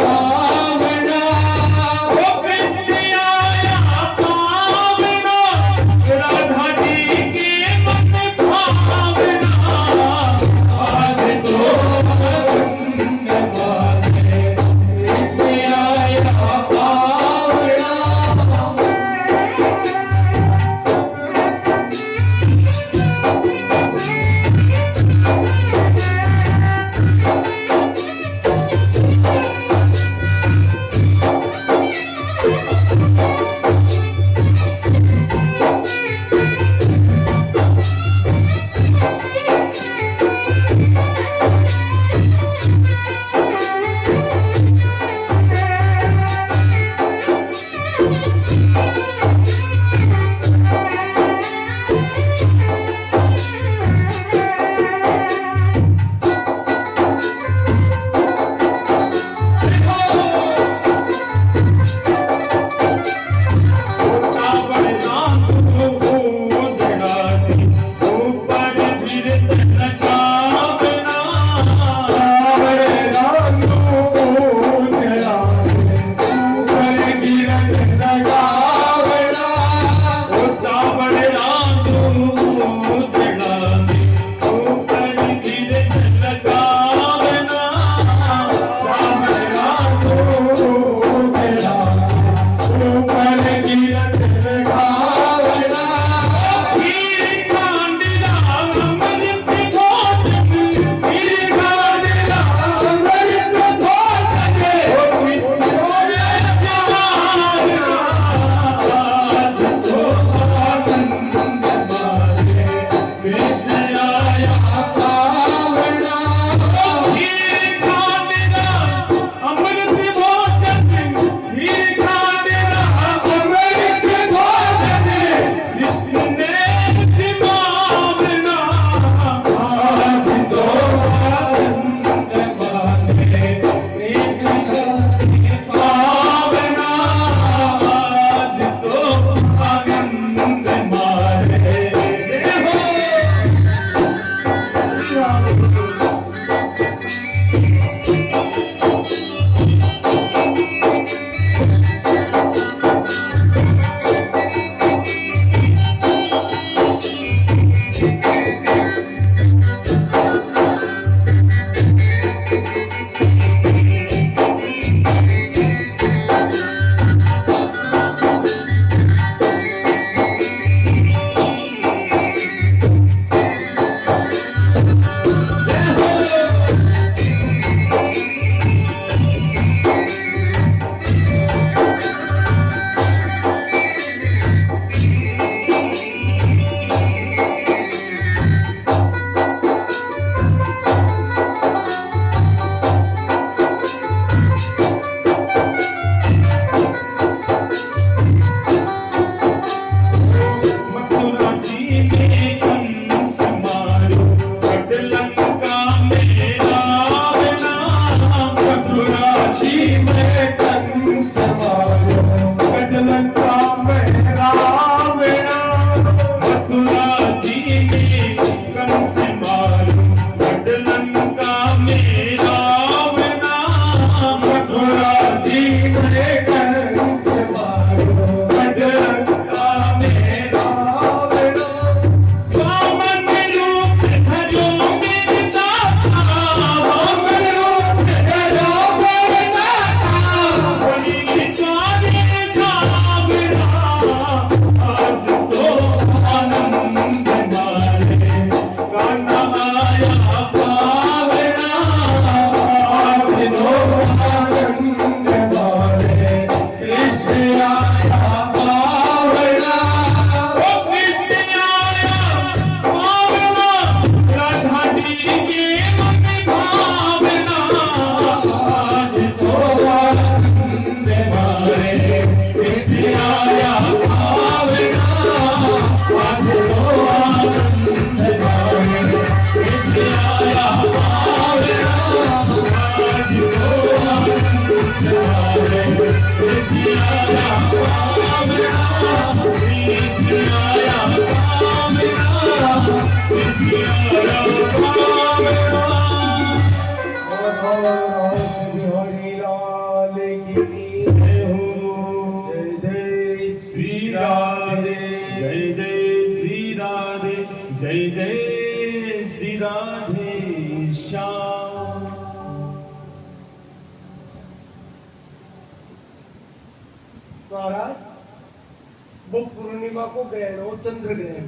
महाराज वो पूर्णिमा को ग्रहण हो, चंद्र ग्रहण,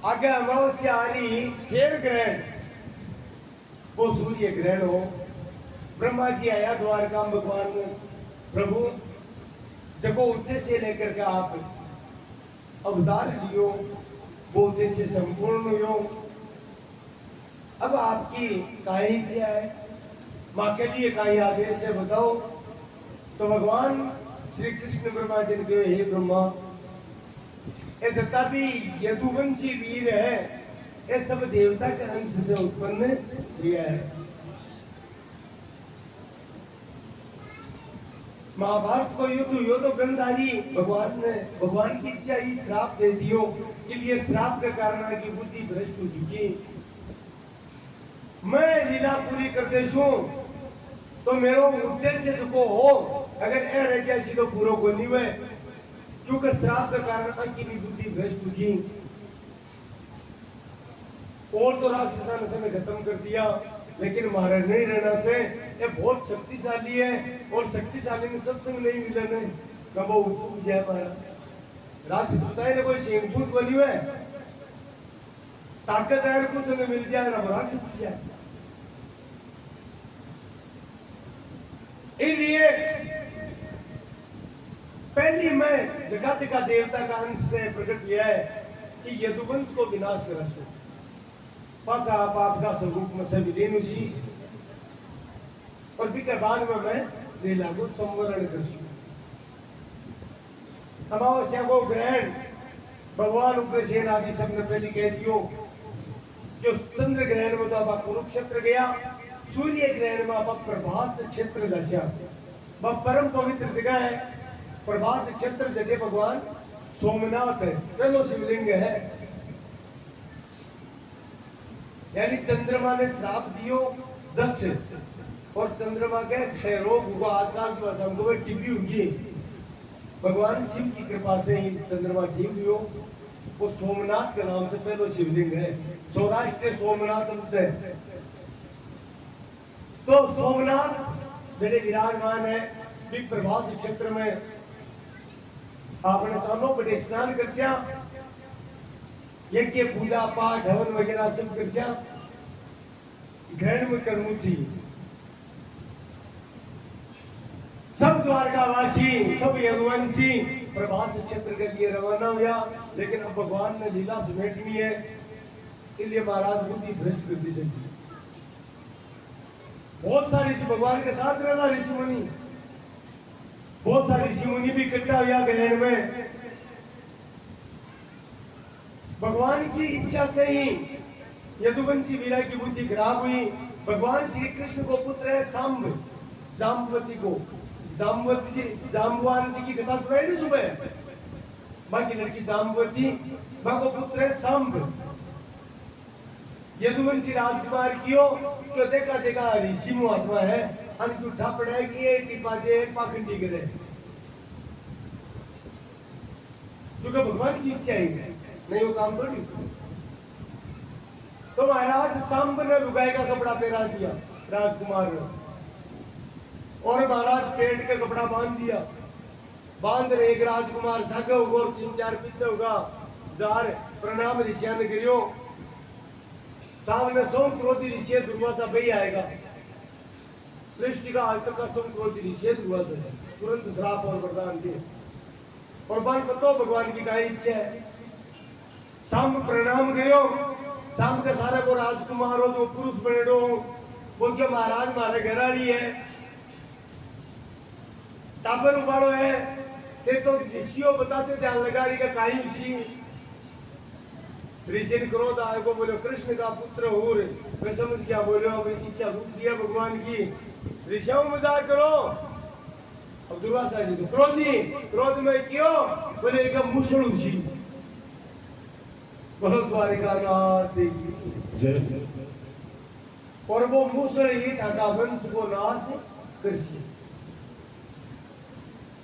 आगे अमावस्या आ रही फिर ग्रहण, वो सूर्य ग्रहण हो। ब्रह्मा जी आया द्वारका, भगवान प्रभु जब उद्देश्य लेकर के आप अवतार लियो, वो उद्देश्य संपूर्ण हो। अब आपकी काई इच्छा है, माँ के लिए काई आदेश है बताओ। तो भगवान श्री कृष्ण ब्रह्मा जी ने कहे, हे ब्रह्मा, ये जितना भी यदुवंशी वीर है, ये सब देवता के अंश से उत्पन्न हुआ है। महाभारत को युद्ध हुआ तो गंधारी भगवान की इच्छा ही श्राप दे दियो, इसलिए श्राप के कारण की बुद्धि भ्रष्ट हो चुकी। मैं लीला पूरी कर देशू तो मेरो उद्देश्य जो हो, अगर ए रह जाए तो पूरा को नहीं हुए, क्योंकि श्राप के कारण अंकी भी बुद्धि भ्रष्ट हुई। और तो राक्षसा ने समय खत्म कर दिया, लेकिन महाराज नहीं रहना से ये बहुत शक्तिशाली है, और शक्तिशाली में सत्संग नहीं मिला नहीं कब उठ जाए महाराज। राक्षस बताए ना कोई शेमपूत बनी हुए ताकत है, कुछ हमें मिल जाए ना राक्षस हो जाए। इसलिए पहली मैं जगह जगह देवता का अंश से प्रकट किया है कि यदुवंश को विनाश करा सो पाचा पाप का स्वरूप में से विलीन उसी, और भी के बाद में मैं लीला को संवरण कर सू। अमावस्या को ग्रहण भगवान उग्रसेन आदि सब ने पहले कह दियो। जो चंद्र ग्रहण में तो आप कुरुक्षेत्र गया, सूर्य ग्रहण में आप प्रभास क्षेत्र जैसा वह परम पवित्र जगह है। प्रभास क्षेत्र जगह भगवान सोमनाथ है, पहलो शिवलिंग है। यानी चंद्रमा ने श्राप दियो दक्ष, और चंद्रमा के क्षय रोग हुआ, आजकल की भाषा में टीबी हुई। भगवान शिव की कृपा से ही चंद्रमा ठीक हुई। वो सोमनाथ के नाम से पहलो शिवलिंग है, सौराष्ट्र सोमनाथ है। तो सोमनाथ जड़े विराजमान है भी प्रभास क्षेत्र में। आपने चालो बड़े स्नान करसिया, यज्ञ पूजा पाठ हवन वगैरह सब करसिया, ग्रहण में करनी चाहिए। सब द्वारकावासी, सब यदुवंशी प्रभास क्षेत्र के लिए रवाना हुआ, लेकिन अब भगवान ने लीला समेटनी है, इसलिए महाराज बुद्धि भ्रष्ट कर दी सकती। बहुत सारे ऋषि भगवान के साथ रहना, ऋषि मुनि, बहुत सारे ऋषि मुनि भी इकट्ठा हुआ ग्रहण में। भगवान की इच्छा से ही यदुवंशी वीरा की बुद्धि खराब हुई। भगवान श्री कृष्ण को पुत्र है सांब, जाम्बवती को, जाम्बवान जी की कथा सुनाई नहीं सुबह, बाकी लड़की जाम्बवती, भगो पुत्र है सांब। यदुवंशी राजकुमार कियो क्यों देखा देखा ऋषि महात्मा है, अंगूठा पड़ेगी ये टिपा दे पाखंडी करे, क्योंकि भगवान की इच्छा ही नहीं वो काम थोड़ी। तो महाराज सांब ने लुगाई का कपड़ा पहरा दिया राजकुमार ने, और महाराज पेट का कपड़ा बांध दिया। बांध रहे एक राजकुमार सागे होगा, 3-4 पीछे होगा, जार प्रणाम ऋषिया ने गिरियो। सामने सोम क्रोधी ऋषि दुर्वासा भाई आएगा, सृष्टि का आज तक का सोम क्रोधी ऋषि दुर्वासा है, तुरंत श्राप और वरदान दिए। और बाल पतो भगवान की काय इच्छा है। शाम प्रणाम करो, शाम के सारे को राजकुमार हो जो पुरुष बनेडो बोल के महाराज मारे घराड़ी है, टाबर उबाड़ो है, ते तो ऋषियों बताते ध्यान लगा रही का काई ऋषि। ऋषि ने क्रोध आए को बोलो कृष्ण का पुत्र हो रे, मैं समझ गया, बोलो अब इच्छा दूसरी है भगवान की, ऋषियों मजाक करो। अब दुर्वासा जी तो क्रोध में क्यों बोले एक मुसल ऋषि, बोलो द्वारिका नाथ जय। और वो मुसल ही था वंश को नाश कृषि।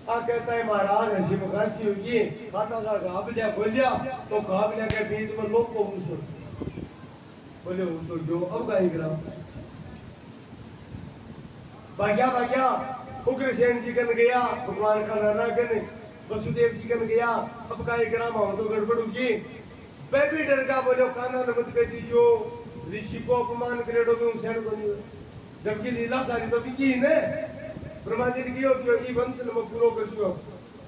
कहता है महाराज ऐसी मुखासी होगी, खाता का काबलिया बोलिया तो काबलिया के बीच में लोग को मुसल बोले वो तो जो अब गाई गिरा भाग्या भाग्या उग्रसेन जी कन गया, भगवान का नाना कन वसुदेव जी कन गया। अब का एक राम हो तो गड़बड़ होगी। वह भी डर का बोलो काना न मत कह दीजियो, ऋषि को अपमान करेडो भी उसेन को नहीं। जबकि लीला सारी तो बिकी ने ब्रह्मा जी ने कियो कि ई वंश न पूरो करसो।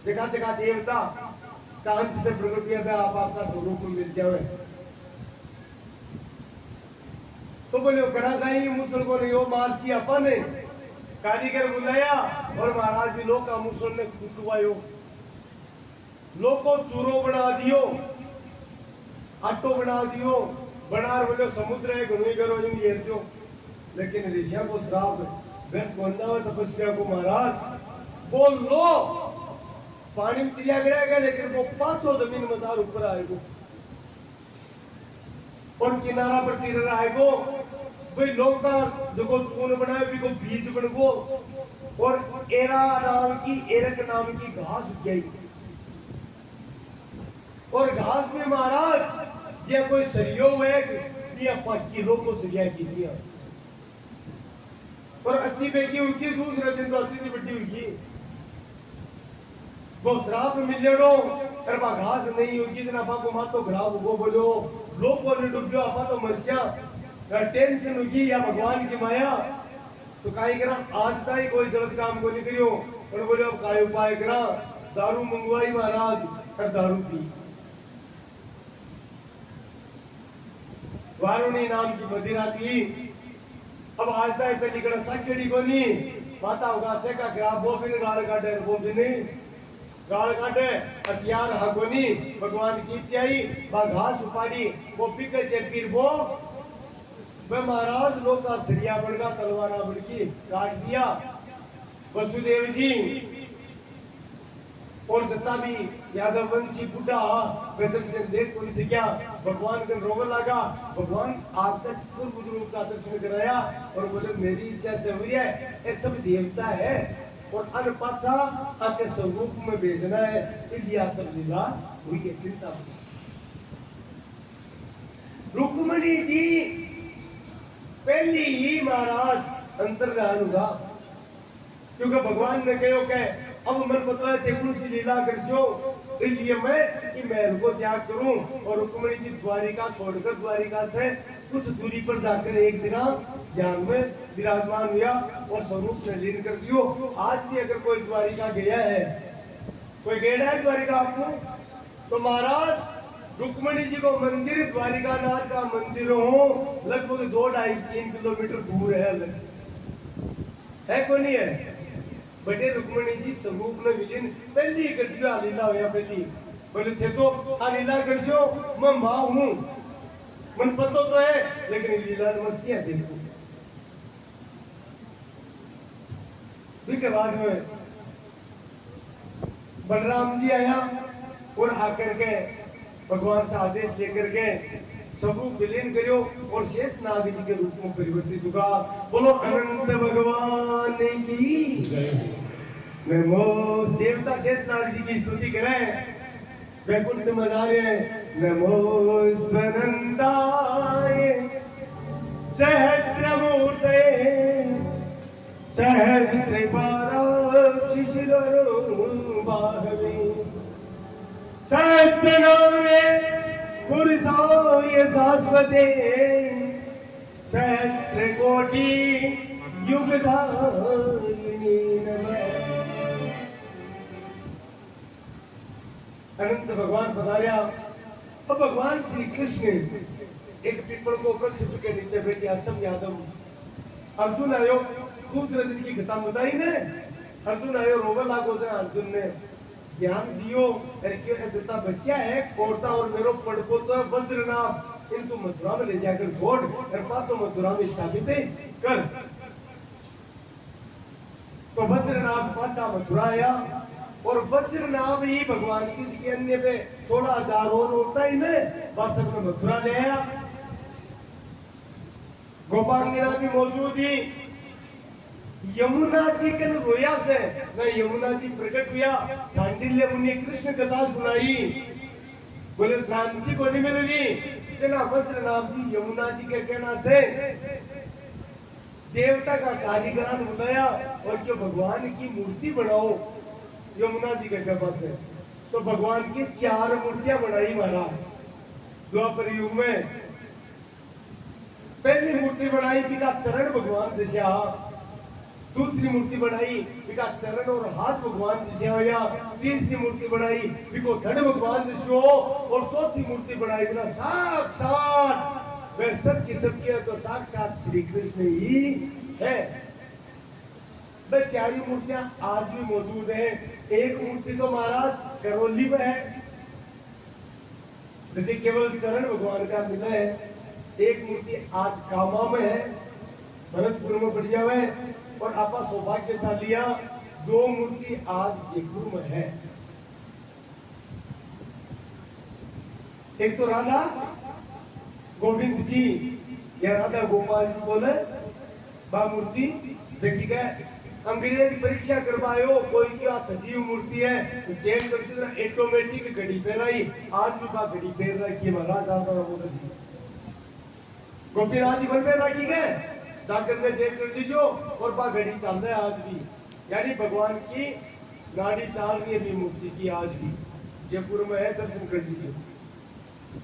देखा देखा देवता का अंश से प्रकट किया था, आप आपका स्वरूप मिल जावे। तो बोले करा गई मुसल को नहीं हो मारची अपन ने कारीगर बुलाया और महाराज भी लोग का मुसल ने कुटवायो, लोग को चूरो बना दियो, आटो बना दियो, बनार बोले समुद्र है गुनी करो इन ये दो। लेकिन ऋषियों को श्राप व्यर्थ बंदा हुआ तपस्या को महाराज बोल लो पानी में तिरिया गिरेगा, लेकिन वो 500 जमीन मजार ऊपर आएगा और किनारा पर तिर आएगो। भाई लोग का जो को चून बनाए भी को बीज बनगो और एरा नाम की एरक नाम की घास उग गई। और घास में महाराज ये कोई सरियो है या 5 किलो को सरिया की दिया और अति बेकी उनकी दूसरे दिन तो अति बड़ी हुई। वो श्राप मिलेडो तरबा घास नहीं होगी जना बाको मातो खराब हो बोलो लोग को ने डूब गयो आपा तो मरचा टेंशन होगी या भगवान की माया। तो काई करा आज ताई कोई गलत काम को नहीं करियो और बोले अब काय उपाय करा, दारू मंगवाई महाराज और दारू पी। वारुणी नाम की मदिरा पी। अब आज ताई पहली कड़ा चाकेड़ी को नहीं माता होगा से का ग्राफ वो भी गाल काटे वो भी नहीं गाल काटे हथियार हागोनी भगवान की चाहिए बा घास उपाड़ी वो पिके जे पीर वो वह महाराज लोग का सरिया बड़गा तलवारा बड़की काट दिया। वसुदेव जी और जितना भी यादव वंशी बुढ़ा बेहतर से देख पुलिस से क्या भगवान के रोग लगा। भगवान आप तक पूर्व बुजुर्ग का दर्शन कराया और बोले मेरी इच्छा से हुई है, ये सब देवता है और अनपाचा आपके स्वरूप में भेजना है, इसलिए सब लीला हुई है। चिंता रुक्मणी जी पहली ही महाराज अंतर्धान हुआ क्योंकि भगवान ने कहो के अब मन पता है तेकुल सी लीला करसो, इसलिए मैं कि महल को त्याग करूं और रुक्मणी जी द्वारिका छोड़कर द्वारिका से कुछ दूरी पर जाकर एक जगह ध्यान में विराजमान हुआ और स्वरूप में लीन कर दियो। आज भी अगर कोई द्वारिका गया है, कोई गया है द्वारिका आपको, तो महाराज रुक्मणी जी को मंदिर द्वारिका नाथ का मंदिर हो लगभग 2-2.5-3 किलोमीटर दूर है कोई नहीं है। बटे रुक्मणी जी स्वरूप में विलीन पहली कर दिया लीला हुआ पहली बोले थे तो आ लीला कर जो मैं मां हूं मन पतो तो है लेकिन लीला में क्या देखो। उसके बाद में बलराम जी आया और आकर के भगवान से आदेश लेकर के स्वरूप विलीन करो और शेष नाग जी के रूप में परिवर्तित हुआ। बोलो अनंत भगवान की जय। नमो देवता शेष नाग जी की स्तुति करें, वैकुंठ में जा रहे हैं। नमो स्वनंदाय सहस्रमूर्ते सहस्त्रपादाक्षि शिरोबाहवे सहस्त्र नाम में पुरुषाय शाश्वते सहस्त्र कोटि युगधारिणी नमः। अनंत भगवान पधारा। अब भगवान श्री कृष्ण एक पीपल को वृक्ष के नीचे बैठे असम यादव अर्जुन आयो दूसरे दिन की कथा बताई ने। अर्जुन आयो रोवे लागो था, अर्जुन ने ज्ञान दियो जितना बच्चा है कोरता और मेरो पड़को तो वज्रनाभ इन तू मथुरा में ले जाकर छोड़ और पांचों मथुरा में स्थापित कर। तो वज्रनाभ पांचा मथुरा आया और वज्रनाभ ही भगवान की अन्य पे 16,000 और होता ही ने बस में मथुरा ले आया। गोपांगिना भी मौजूद ही। यमुना जी के रोया से न यमुना जी प्रकट हुआ, सांडिल्य मुनि कृष्ण कथा सुनाई। बोले शांति को नहीं मिलेगी जना वज्रनाभ जी यमुना जी के कहना से देवता का कारीगरान बुलाया और क्यों भगवान की मूर्ति बनाओ। यमुना जी के कृपा से तो भगवान की 4 मूर्तियां बनाई महाराज द्वापर युग में। पहली मूर्ति बनाई पिका चरण भगवान जैसा, दूसरी मूर्ति बनाई पिका चरण और हाथ भगवान जैसे होया, तीसरी मूर्ति बनाई पिको धड़ भगवान जैसो, और चौथी मूर्ति बनाई जना साक्षात वह सब की है तो साक्षात श्री कृष्ण ही है। वह 4 मूर्तियां आज भी मौजूद है। एक मूर्ति तो महाराज करौली में है, यदि केवल चरण भगवान का मिला है। एक मूर्ति आज कामा में है, भरतपुर में बढ़िया है, और आपा सौभाग्यशालिया 2 मूर्ति आज जयपुर में है। एक तो राधा गोविंद जी या राधा गोपाल जी बोले बा मूर्ति देखी गए। अंग्रेज परीक्षा करवायो कोई क्या सजीव मूर्ति है, चेक कर ऑटोमेटिक घड़ी पहनाई, आज भी बा घड़ी पहन रखी है महाराज दादा मोदी जी। गोपीनाथ जी बन पे रखी गए, जाकर के चेक कर लीजिए, और बा घड़ी चल रहा है आज भी, यानी भगवान की नाड़ी चाल रही है भी मूर्ति की आज भी। जयपुर में है, दर्शन कर लीजिए,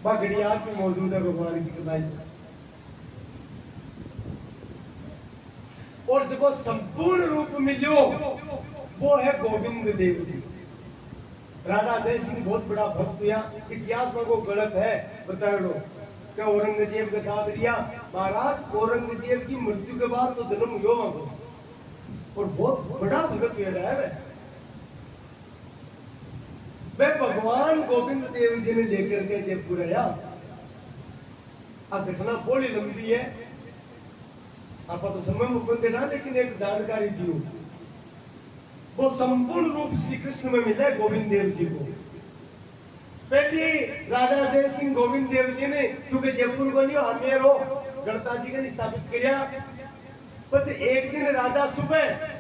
बा घड़ी आज भी मौजूद है भगवान की कलाई। और जो संपूर्ण रूप मिलो वो है गोविंद देव जी। राजा जय सिंह बहुत बड़ा भक्त हुआ, इतिहास में वो गलत है बताओ क्या औरंगजेब के साथ लिया। महाराज औरंगजेब की मृत्यु के बाद तो जन्म हुआ वहां, और बहुत बड़ा भगत हुआ है वह भगवान गोविंद देव जी ने लेकर के जयपुर आया। अब घटना बड़ी लंबी है, आप तो समय में बंदे ना, लेकिन एक जानकारी दी वो संपूर्ण रूप श्री कृष्ण में मिला है गोविंद देव जी को। पहले राजा जय सिंह गोविंद देव जी ने क्योंकि जयपुर को नहीं आमेरो गणता जी ने स्थापित किया। बस एक दिन राजा सुबह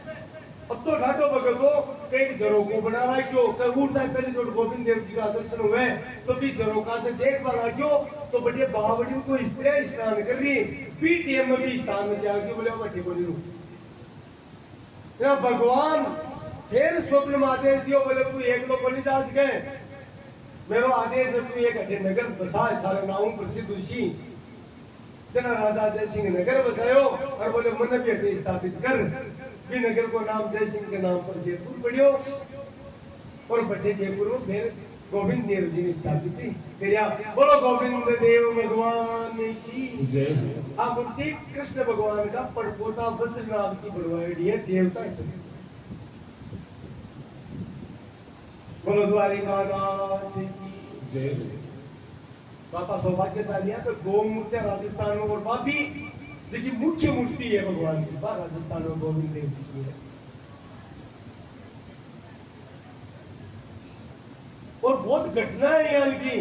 अब तो ठाटो भगतो कई झरोको बना रखो, उठता पहले जो गोविंद देव जी का दर्शन हुए तो भी झरोका से देख पा लाग्यो तो बढ़िया बावड़ी को स्त्रियां स्नान कर रही, पीटीएम में भी स्थान में जाके बोले बटी बोली भगवान फिर स्वप्न में आदेश दियो, बोले तू एक लोग नहीं जा सके, मेरो आदेश है तू एक अठे नगर बसा थारे नाम प्रसिद्ध उसी जना राजा जय सिंह नगर बसायो, और बोले मन भी अठे स्थापित कर भी नगर को नाम जय सिंह के नाम पर जयपुर पड़ियो, और बटे जयपुर में फिर गोविंद देव जी ने स्थापित किया। बोलो गोविंद देव भगवान की जय। अब मूर्ति कृष्ण भगवान का परपोता वज्र नाम की बनवाई है देवता से। बोलो द्वारिकानाथ की जय। पापा सौभाग्यशाली है तो 2 मूर्तियां राजस्थान में और बाबी देखिए मुख्य मूर्ति है भगवान की बात राजस्थान में गोविंद देव जी की है। और बहुत घटना है यहाँ की,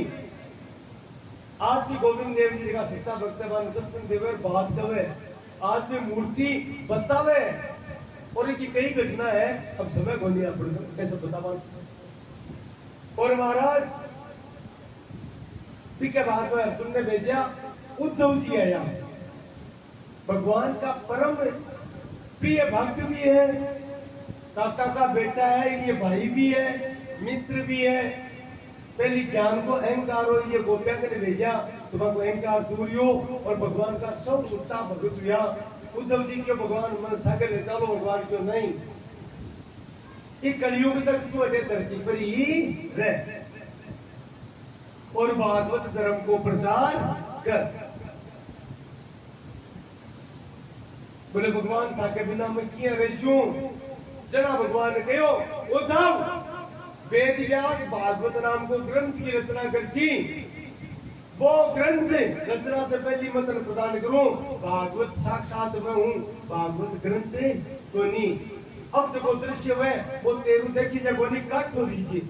आज भी गोविंद देव जी का सच्चा भक्तवान दर्शन देवे बात कवे, आज भी मूर्ति बतावे, और इनकी कई घटना है अब समय को नहीं पड़ता कैसे बतावा। और महाराज ठीक है बाद में अर्जुन ने भेजा, उद्धव जी आया, भगवान का परम प्रिय भक्त भी है, काका का बेटा है, ये भाई भी है, मित्र भी है। पहले ज्ञान को अहंकार हो, ये गोपिया ने भेजा तुम्हारा अहंकार दूर हो, और भगवान का सब सच्चा भगत हुआ। उद्धव जी के भगवान मन सागर ले चलो, भगवान क्यों नहीं, ये कलयुग तक तू अटे धरती पर ही रह और भागवत धर्म को प्रचार कर। बोले भगवान था के बिना मैं किया रहूं, जना भगवान कहो उद्धव वेद व्यास भागवत नाम को ग्रंथ की रचना कर सी, वो ग्रंथ रचना से पहली मतन प्रदान करूं, भागवत साक्षात मैं हूं, भागवत ग्रंथ तो नहीं। अब जब वो दृश्य है वो तेरु देखी जगह नहीं काट हो दीजिए।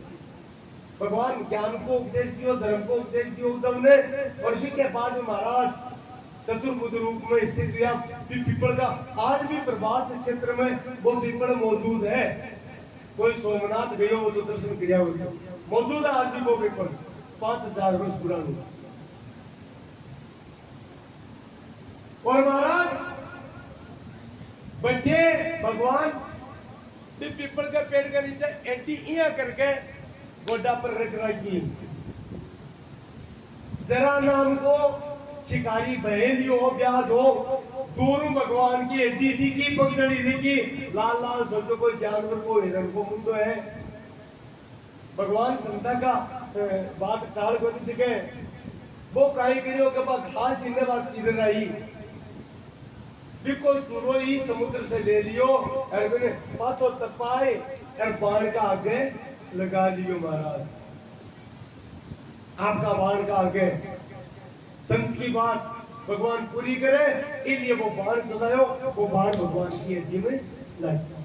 भगवान ज्ञान को उपदेश दियो, धर्म को उपदेश दियो उद्धव ने, और फिर के बाद में महाराज चतुर्भुज रूप में स्थित हुआ पीपल का। आज भी प्रभास क्षेत्र में वो पीपल मौजूद है, कोई सोमनाथ गयो वो तो दर्शन क्रिया मौजूद है आज भी वो पीपल, 5000 वर्ष पुराना। और महाराज बैठे भगवान भी पीपल के पेड़ के नीचे एटी इया करके गोडा पर रख रखी। जरा नाम को शिकारी बहन हो ब्याज हो दूर भगवान की एडी थी की पगड़ी थी की लाल लाल सोचो कोई जानवर को हिरण को मुंडो है। भगवान संता का बात टाल को नहीं सके वो काई करियो के बाद घास इन्हें बात तीर रही भी कोई चूरो ही समुद्र से ले लियो और मैंने पातो तपाए और बाण का आगे लगा लियो महाराज। आपका बाण का आगे संत की बात भगवान पूरी करे इसलिए वो बाण चलायो। वो बाण भगवान की हड्डी में लगा।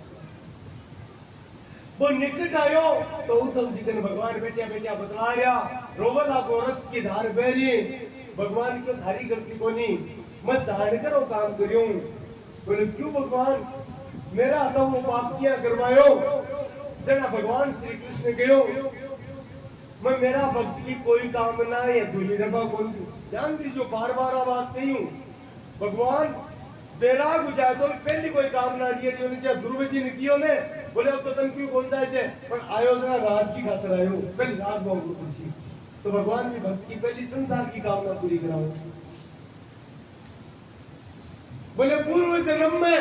वो निकट आयो तो उद्धव जी ने भगवान बेटिया बेटिया बतला रहा रोवल आप औरत की धार बह रही भगवान क्यों थारी गलती को नहीं मैं जानकर वो काम करियो। बोले क्यों भगवान मेरा आता वो पाप किया करवायो। जना भगवान श्री कृष्ण गयो मैं मेरा भक्त की कोई कामना है दूरी रबा कौन ध्यान दीजिए बार बार बात कही हूँ। भगवान बेराग हो जाए तो पहली कोई कामना नहीं है ध्रुवजी ने कियो ने बोले अब तो तन क्यों कौन जाए पर आयोजना राज की खातर आयो पहले राज बहु खुशी तो भगवान की भक्त की पहली संसार की कामना पूरी कराओ। बोले पूर्व जन्म में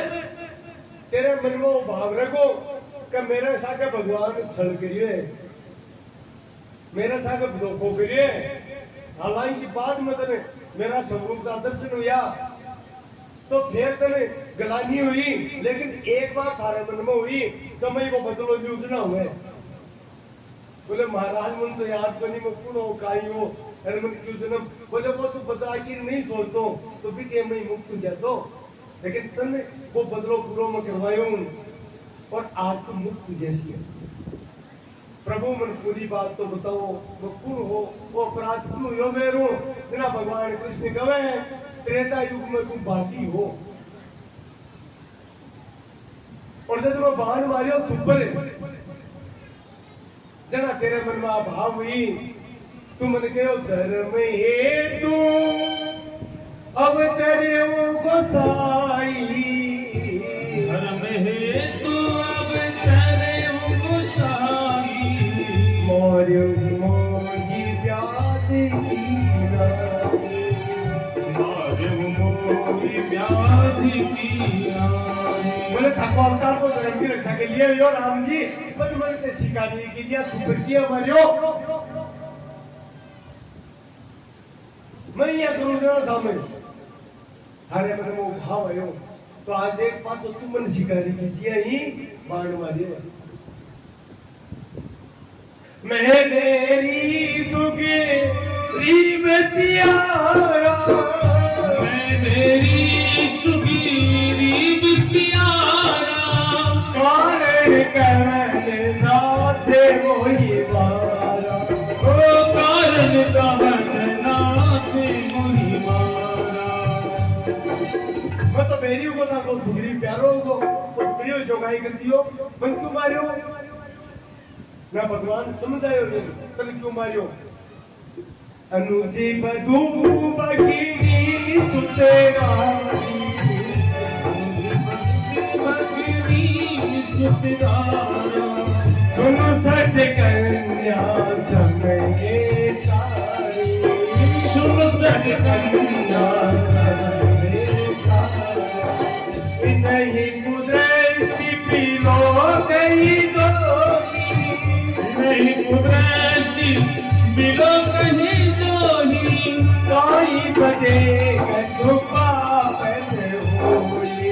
तेरे मन में भाव रखो कि मेरे साथ भगवान छल करिए मेरे साथ धोखो करिए। हालांकि बाद में तने मेरा स्वरूप का दर्शन हुआ तो फिर तने गलानी हुई लेकिन एक बार थारे मन में हुई तो मैं वो बदलो न्यूज ना हुए। बोले महाराज मन तो याद करनी में कौन हो काई हो अरे मन क्यों जन्म बोले वो तू बदला की नहीं सोचतो तो भी के मैं मुक्त हो जातो लेकिन तने वो बदलो पूरो में करवायो और आज तो मुक्त जैसी है। प्रभु मन पूरी बात तो बताओ वो कौन हो वो अपराध क्यों हो मेरो बिना भगवान कृष्ण कहे त्रेता युग में तू बाकी हो और जब तुम बाण मारियो छुपर जना तेरे मन में भाव हुई तू मन कहो धर्म हेतु अवतरे गोसाई धर्म हेतु अवतरे गोसाई मोरि मोहि व्याधि व्याधि की बोले ठाकुर अवतार को धर्म की रक्षा के लिए यो राम जी बस मैंने सिखा दी कीजिए छुप किया मारियो मैं यहाँ गुरु था मैं हरे मन में भाव आयो तो आज देख पाचो तुम मन शिकारी कीजिए ही बाण मारियो। मैं मेरी सुगे रीब प्यारा मैं मेरी सुगीरीब प्यारा कारण कहने नाथे मोहि मारा ओ कारण कहने नाथे मोहि मारा। मैं तो मेरी को था को सुगरी प्यारो को सुगरी जोगाई कर दियो मन क्यों मारियो ना भगवान समझायो रे तन क्यों मारियो। अनुजी बधू बगिनी सुतेरा सुनो सट कन्या समय तारी सुनो सट कन्या नहीं कुदरती पीलो गई नहीं कुदरती मिलो कहीं जोही काई बजे छुपा बन होली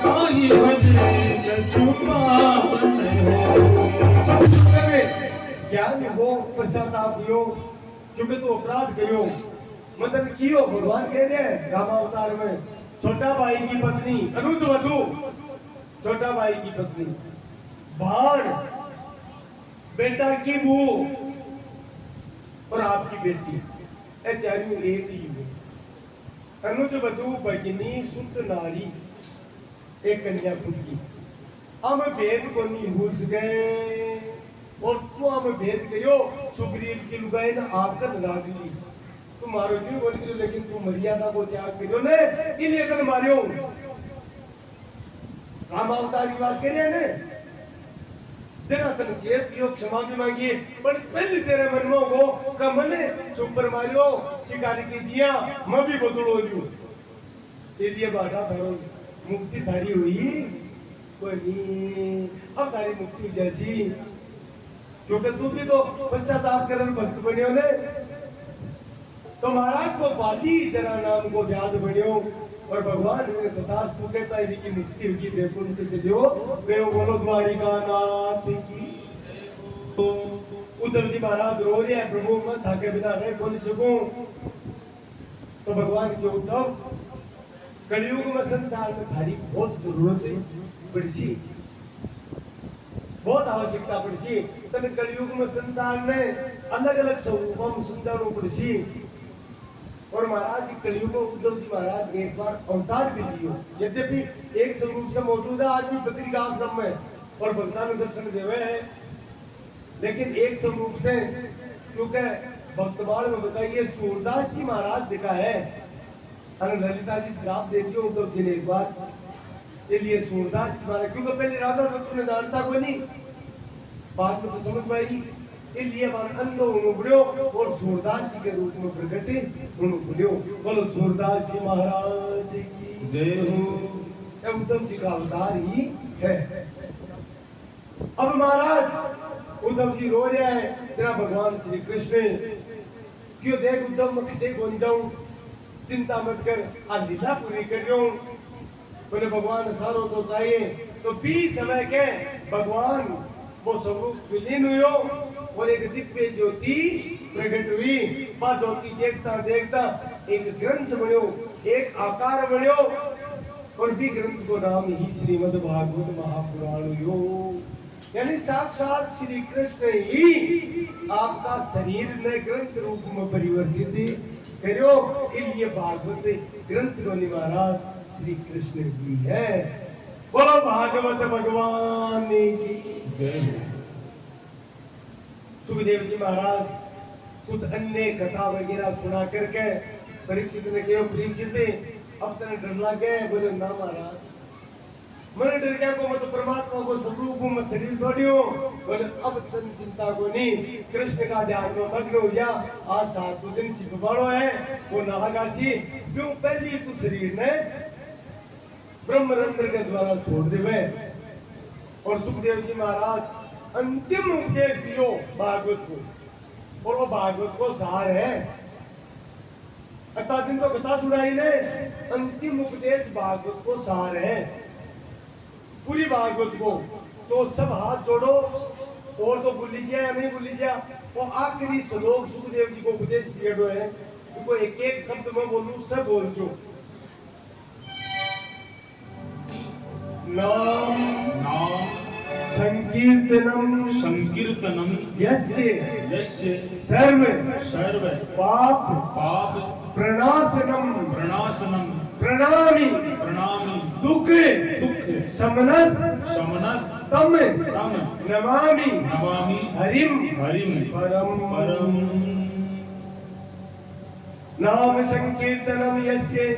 काई बजे छुपा बन होली ज्ञान हो पश्चाताप हो क्योंकि तू अपराध करो मतलब कियो भगवान कह रहे हैं रामावतार में छोटा भाई की पत्नी अनुज वधु छोटा भाई की पत्नी बाण बेटा की बहू और आपकी बेटी ए चारों एक ही हुए। अनुज वधु भगिनी सुत नारी एक कन्या खुद की हम भेद को नहीं भूस गए और तू हम भेद करियो सुग्रीव की लुगाई ना आपका नाग ली तू मारो क्यों बोल करियो लेकिन तू मर्यादा को त्याग करियो ने इसलिए कर मारियो। राम अवतार की बात करिए ने जरा तन चेत यो क्षमा भी मांगी पर पहले तेरे मन में हो का मने चुपर मारियो शिकारी की जिया मैं भी बदलो लियो इसलिए बाटा धरो मुक्ति थारी हुई कोई नहीं अब तारी मुक्ति जैसी क्योंकि तू भी तो पश्चाताप करन भक्त बनियो ने तो महाराज को बाली जरा नाम को व्याध बनियो और भगवान ने तथास्तु कहता है कि मुक्ति होगी वैकुंठ से लियो वे बोलो द्वारिका नाथ की तो उद्धव जी महाराज रो रहे हैं प्रभु मैं थाके बिना रह बोल सकूं तो भगवान के उद्धव कलयुग में संसार में थारी बहुत जरूरत है पड़सी बहुत आवश्यकता पड़सी तने कलयुग में संसार में अलग अलग स्वरूपों में समझानो पड़सी और महाराज जी कलयुग में उद्धव जी महाराज एक बार अवतार भी लियो यद्यपि एक स्वरूप से मौजूद है आज भी बद्रिका आश्रम में और भक्तान दर्शन देवे है लेकिन एक स्वरूप से क्योंकि भक्तमाल में बताइए सूरदास जी महाराज जी का है अरे ललिता जी श्राप दे दियो उद्धव जी ने एक बार इसलिए सूरदास जी महाराज क्योंकि पहले राजा दत्त ने जानता कोई नहीं बाद में तो समझ में आई इसलिए मान अंधो उन्होंने और सूरदास जी के रूप में प्रकटे उन्होंने बोलो सूरदास जी महाराज की जय हो उद्धव जी का अवतार ही है अब महाराज उद्धव जी रो रहे हैं तेरा भगवान श्री कृष्ण क्यों देख उद्धव मैं खटे बन जाऊं चिंता मत कर आज लीला पूरी कर रहा हूं बोले भगवान सारो तो चाहिए तो 20 समय के भगवान वो स्वरूप विलीन हुई और एक दिव्य ज्योति प्रकट हुई बा ज्योति देखता देखता एक ग्रंथ बनो एक आकार बनो और भी ग्रंथ को नाम ही श्रीमद् भागवत महापुराण यो यानी साक्षात श्री कृष्ण ही आपका शरीर में ग्रंथ रूप में परिवर्तित करो इसलिए भागवत ग्रंथ रोनी महाराज श्री कृष्ण ही है बोलो भागवत भगवान की जय सुखदेव जी महाराज कुछ अन्य कथा वगैरह सुना करके परीक्षित ने कहो परीक्षित अब तेरे डर लग गए बोले ना महाराज मैंने डर गया को मतलब परमात्मा को स्वरूप में शरीर छोड़ियो बोले अब तन चिंता को नहीं कृष्ण का ध्यान में मग्न हो जा आज 7 दिन छिपवाड़ो है वो नागासी क्यों पहले तू शरीर ने ब्रह्मरंध्र के द्वारा छोड़ देवे और सुखदेव जी महाराज अंतिम उपदेश दियो भागवत को और वो भागवत को सार है अता दिन तो कथा सुनाई ने अंतिम उपदेश भागवत को सार है पूरी भागवत को तो सब हाथ जोड़ो और तो भूल लीजिए या नहीं भूल लीजिए वो आखिरी श्लोक सुखदेव जी को उपदेश दिए है उनको एक एक शब्द में बोलूं सब बोल जो नाम नाम संकीर्तनम संकीर्तनम यस्य यस्य सर्व सर्व पाप पाप प्रणाशनम प्रणाशनम प्रणामी प्रणामी दुख दुख समनस शमनस तम तम नमामि नमामि हरिम हरिम परम परम नाम संकीर्तनम यस्य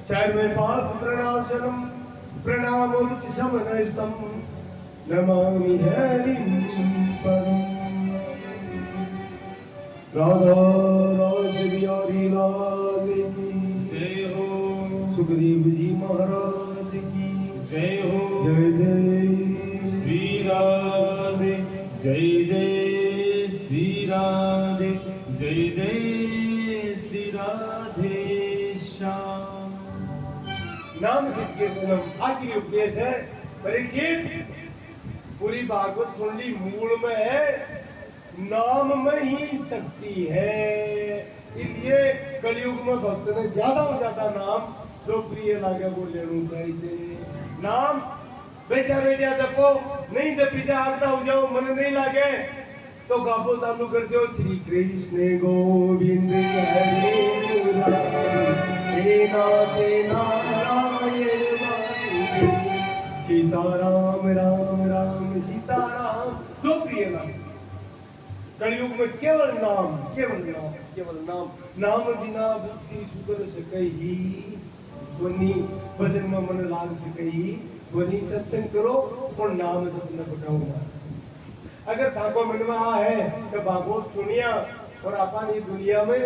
सर्व पाप प्रणाशनम प्रणामो दुख समनस्तम नमामि हरिम परम राधा रास बिहारी लाल की जय हो सुखदेव जी महाराज की जय हो जय जय श्री राधे जय जय श्री राधे जय जय श्री राधे श्याम नाम संकीर्तनम आखिरी उपदेश है परीक्षित पूरी भागवत सुन ली मूल में है नाम में ही शक्ति है इसलिए कलयुग में भक्त ने ज्यादा से ज्यादा नाम लोकप्रिय लागे वो लेना चाहिए नाम बैठा बैठा जपो नहीं जपी जा आता हो जाओ मन नहीं लागे तो गाबो चालू कर दो श्री कृष्ण गोविंद हरे नारायण सीताराम राम राम सीताराम जो प्रिय नाम कलयुग में केवल नाम केवल नाम केवल नाम नाम बिना बुद्धि सुकर सकई ध्वनि भजन में मन लाग सकई वही सत्संग करो और नाम जपना बताऊंगा। अगर थाको मन में आ है कि भागवत सुनिया और अपन ये दुनिया में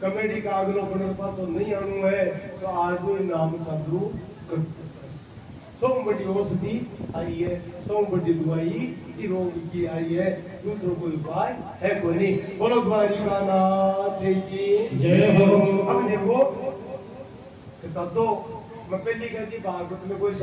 कमेडी का अगलो बनर पास तो नहीं आनु है, तो आज वो नाम चालू कर। सौ बड़ी औषधि आई है, सौ बड़ी दवाई की रोग की आई है, दूसरों कोई उपाय है कोई नहीं। बोलो द्वारिकानाथ की जय हो। अब देखो तब तो मैं पहली कहती भागवत में कोई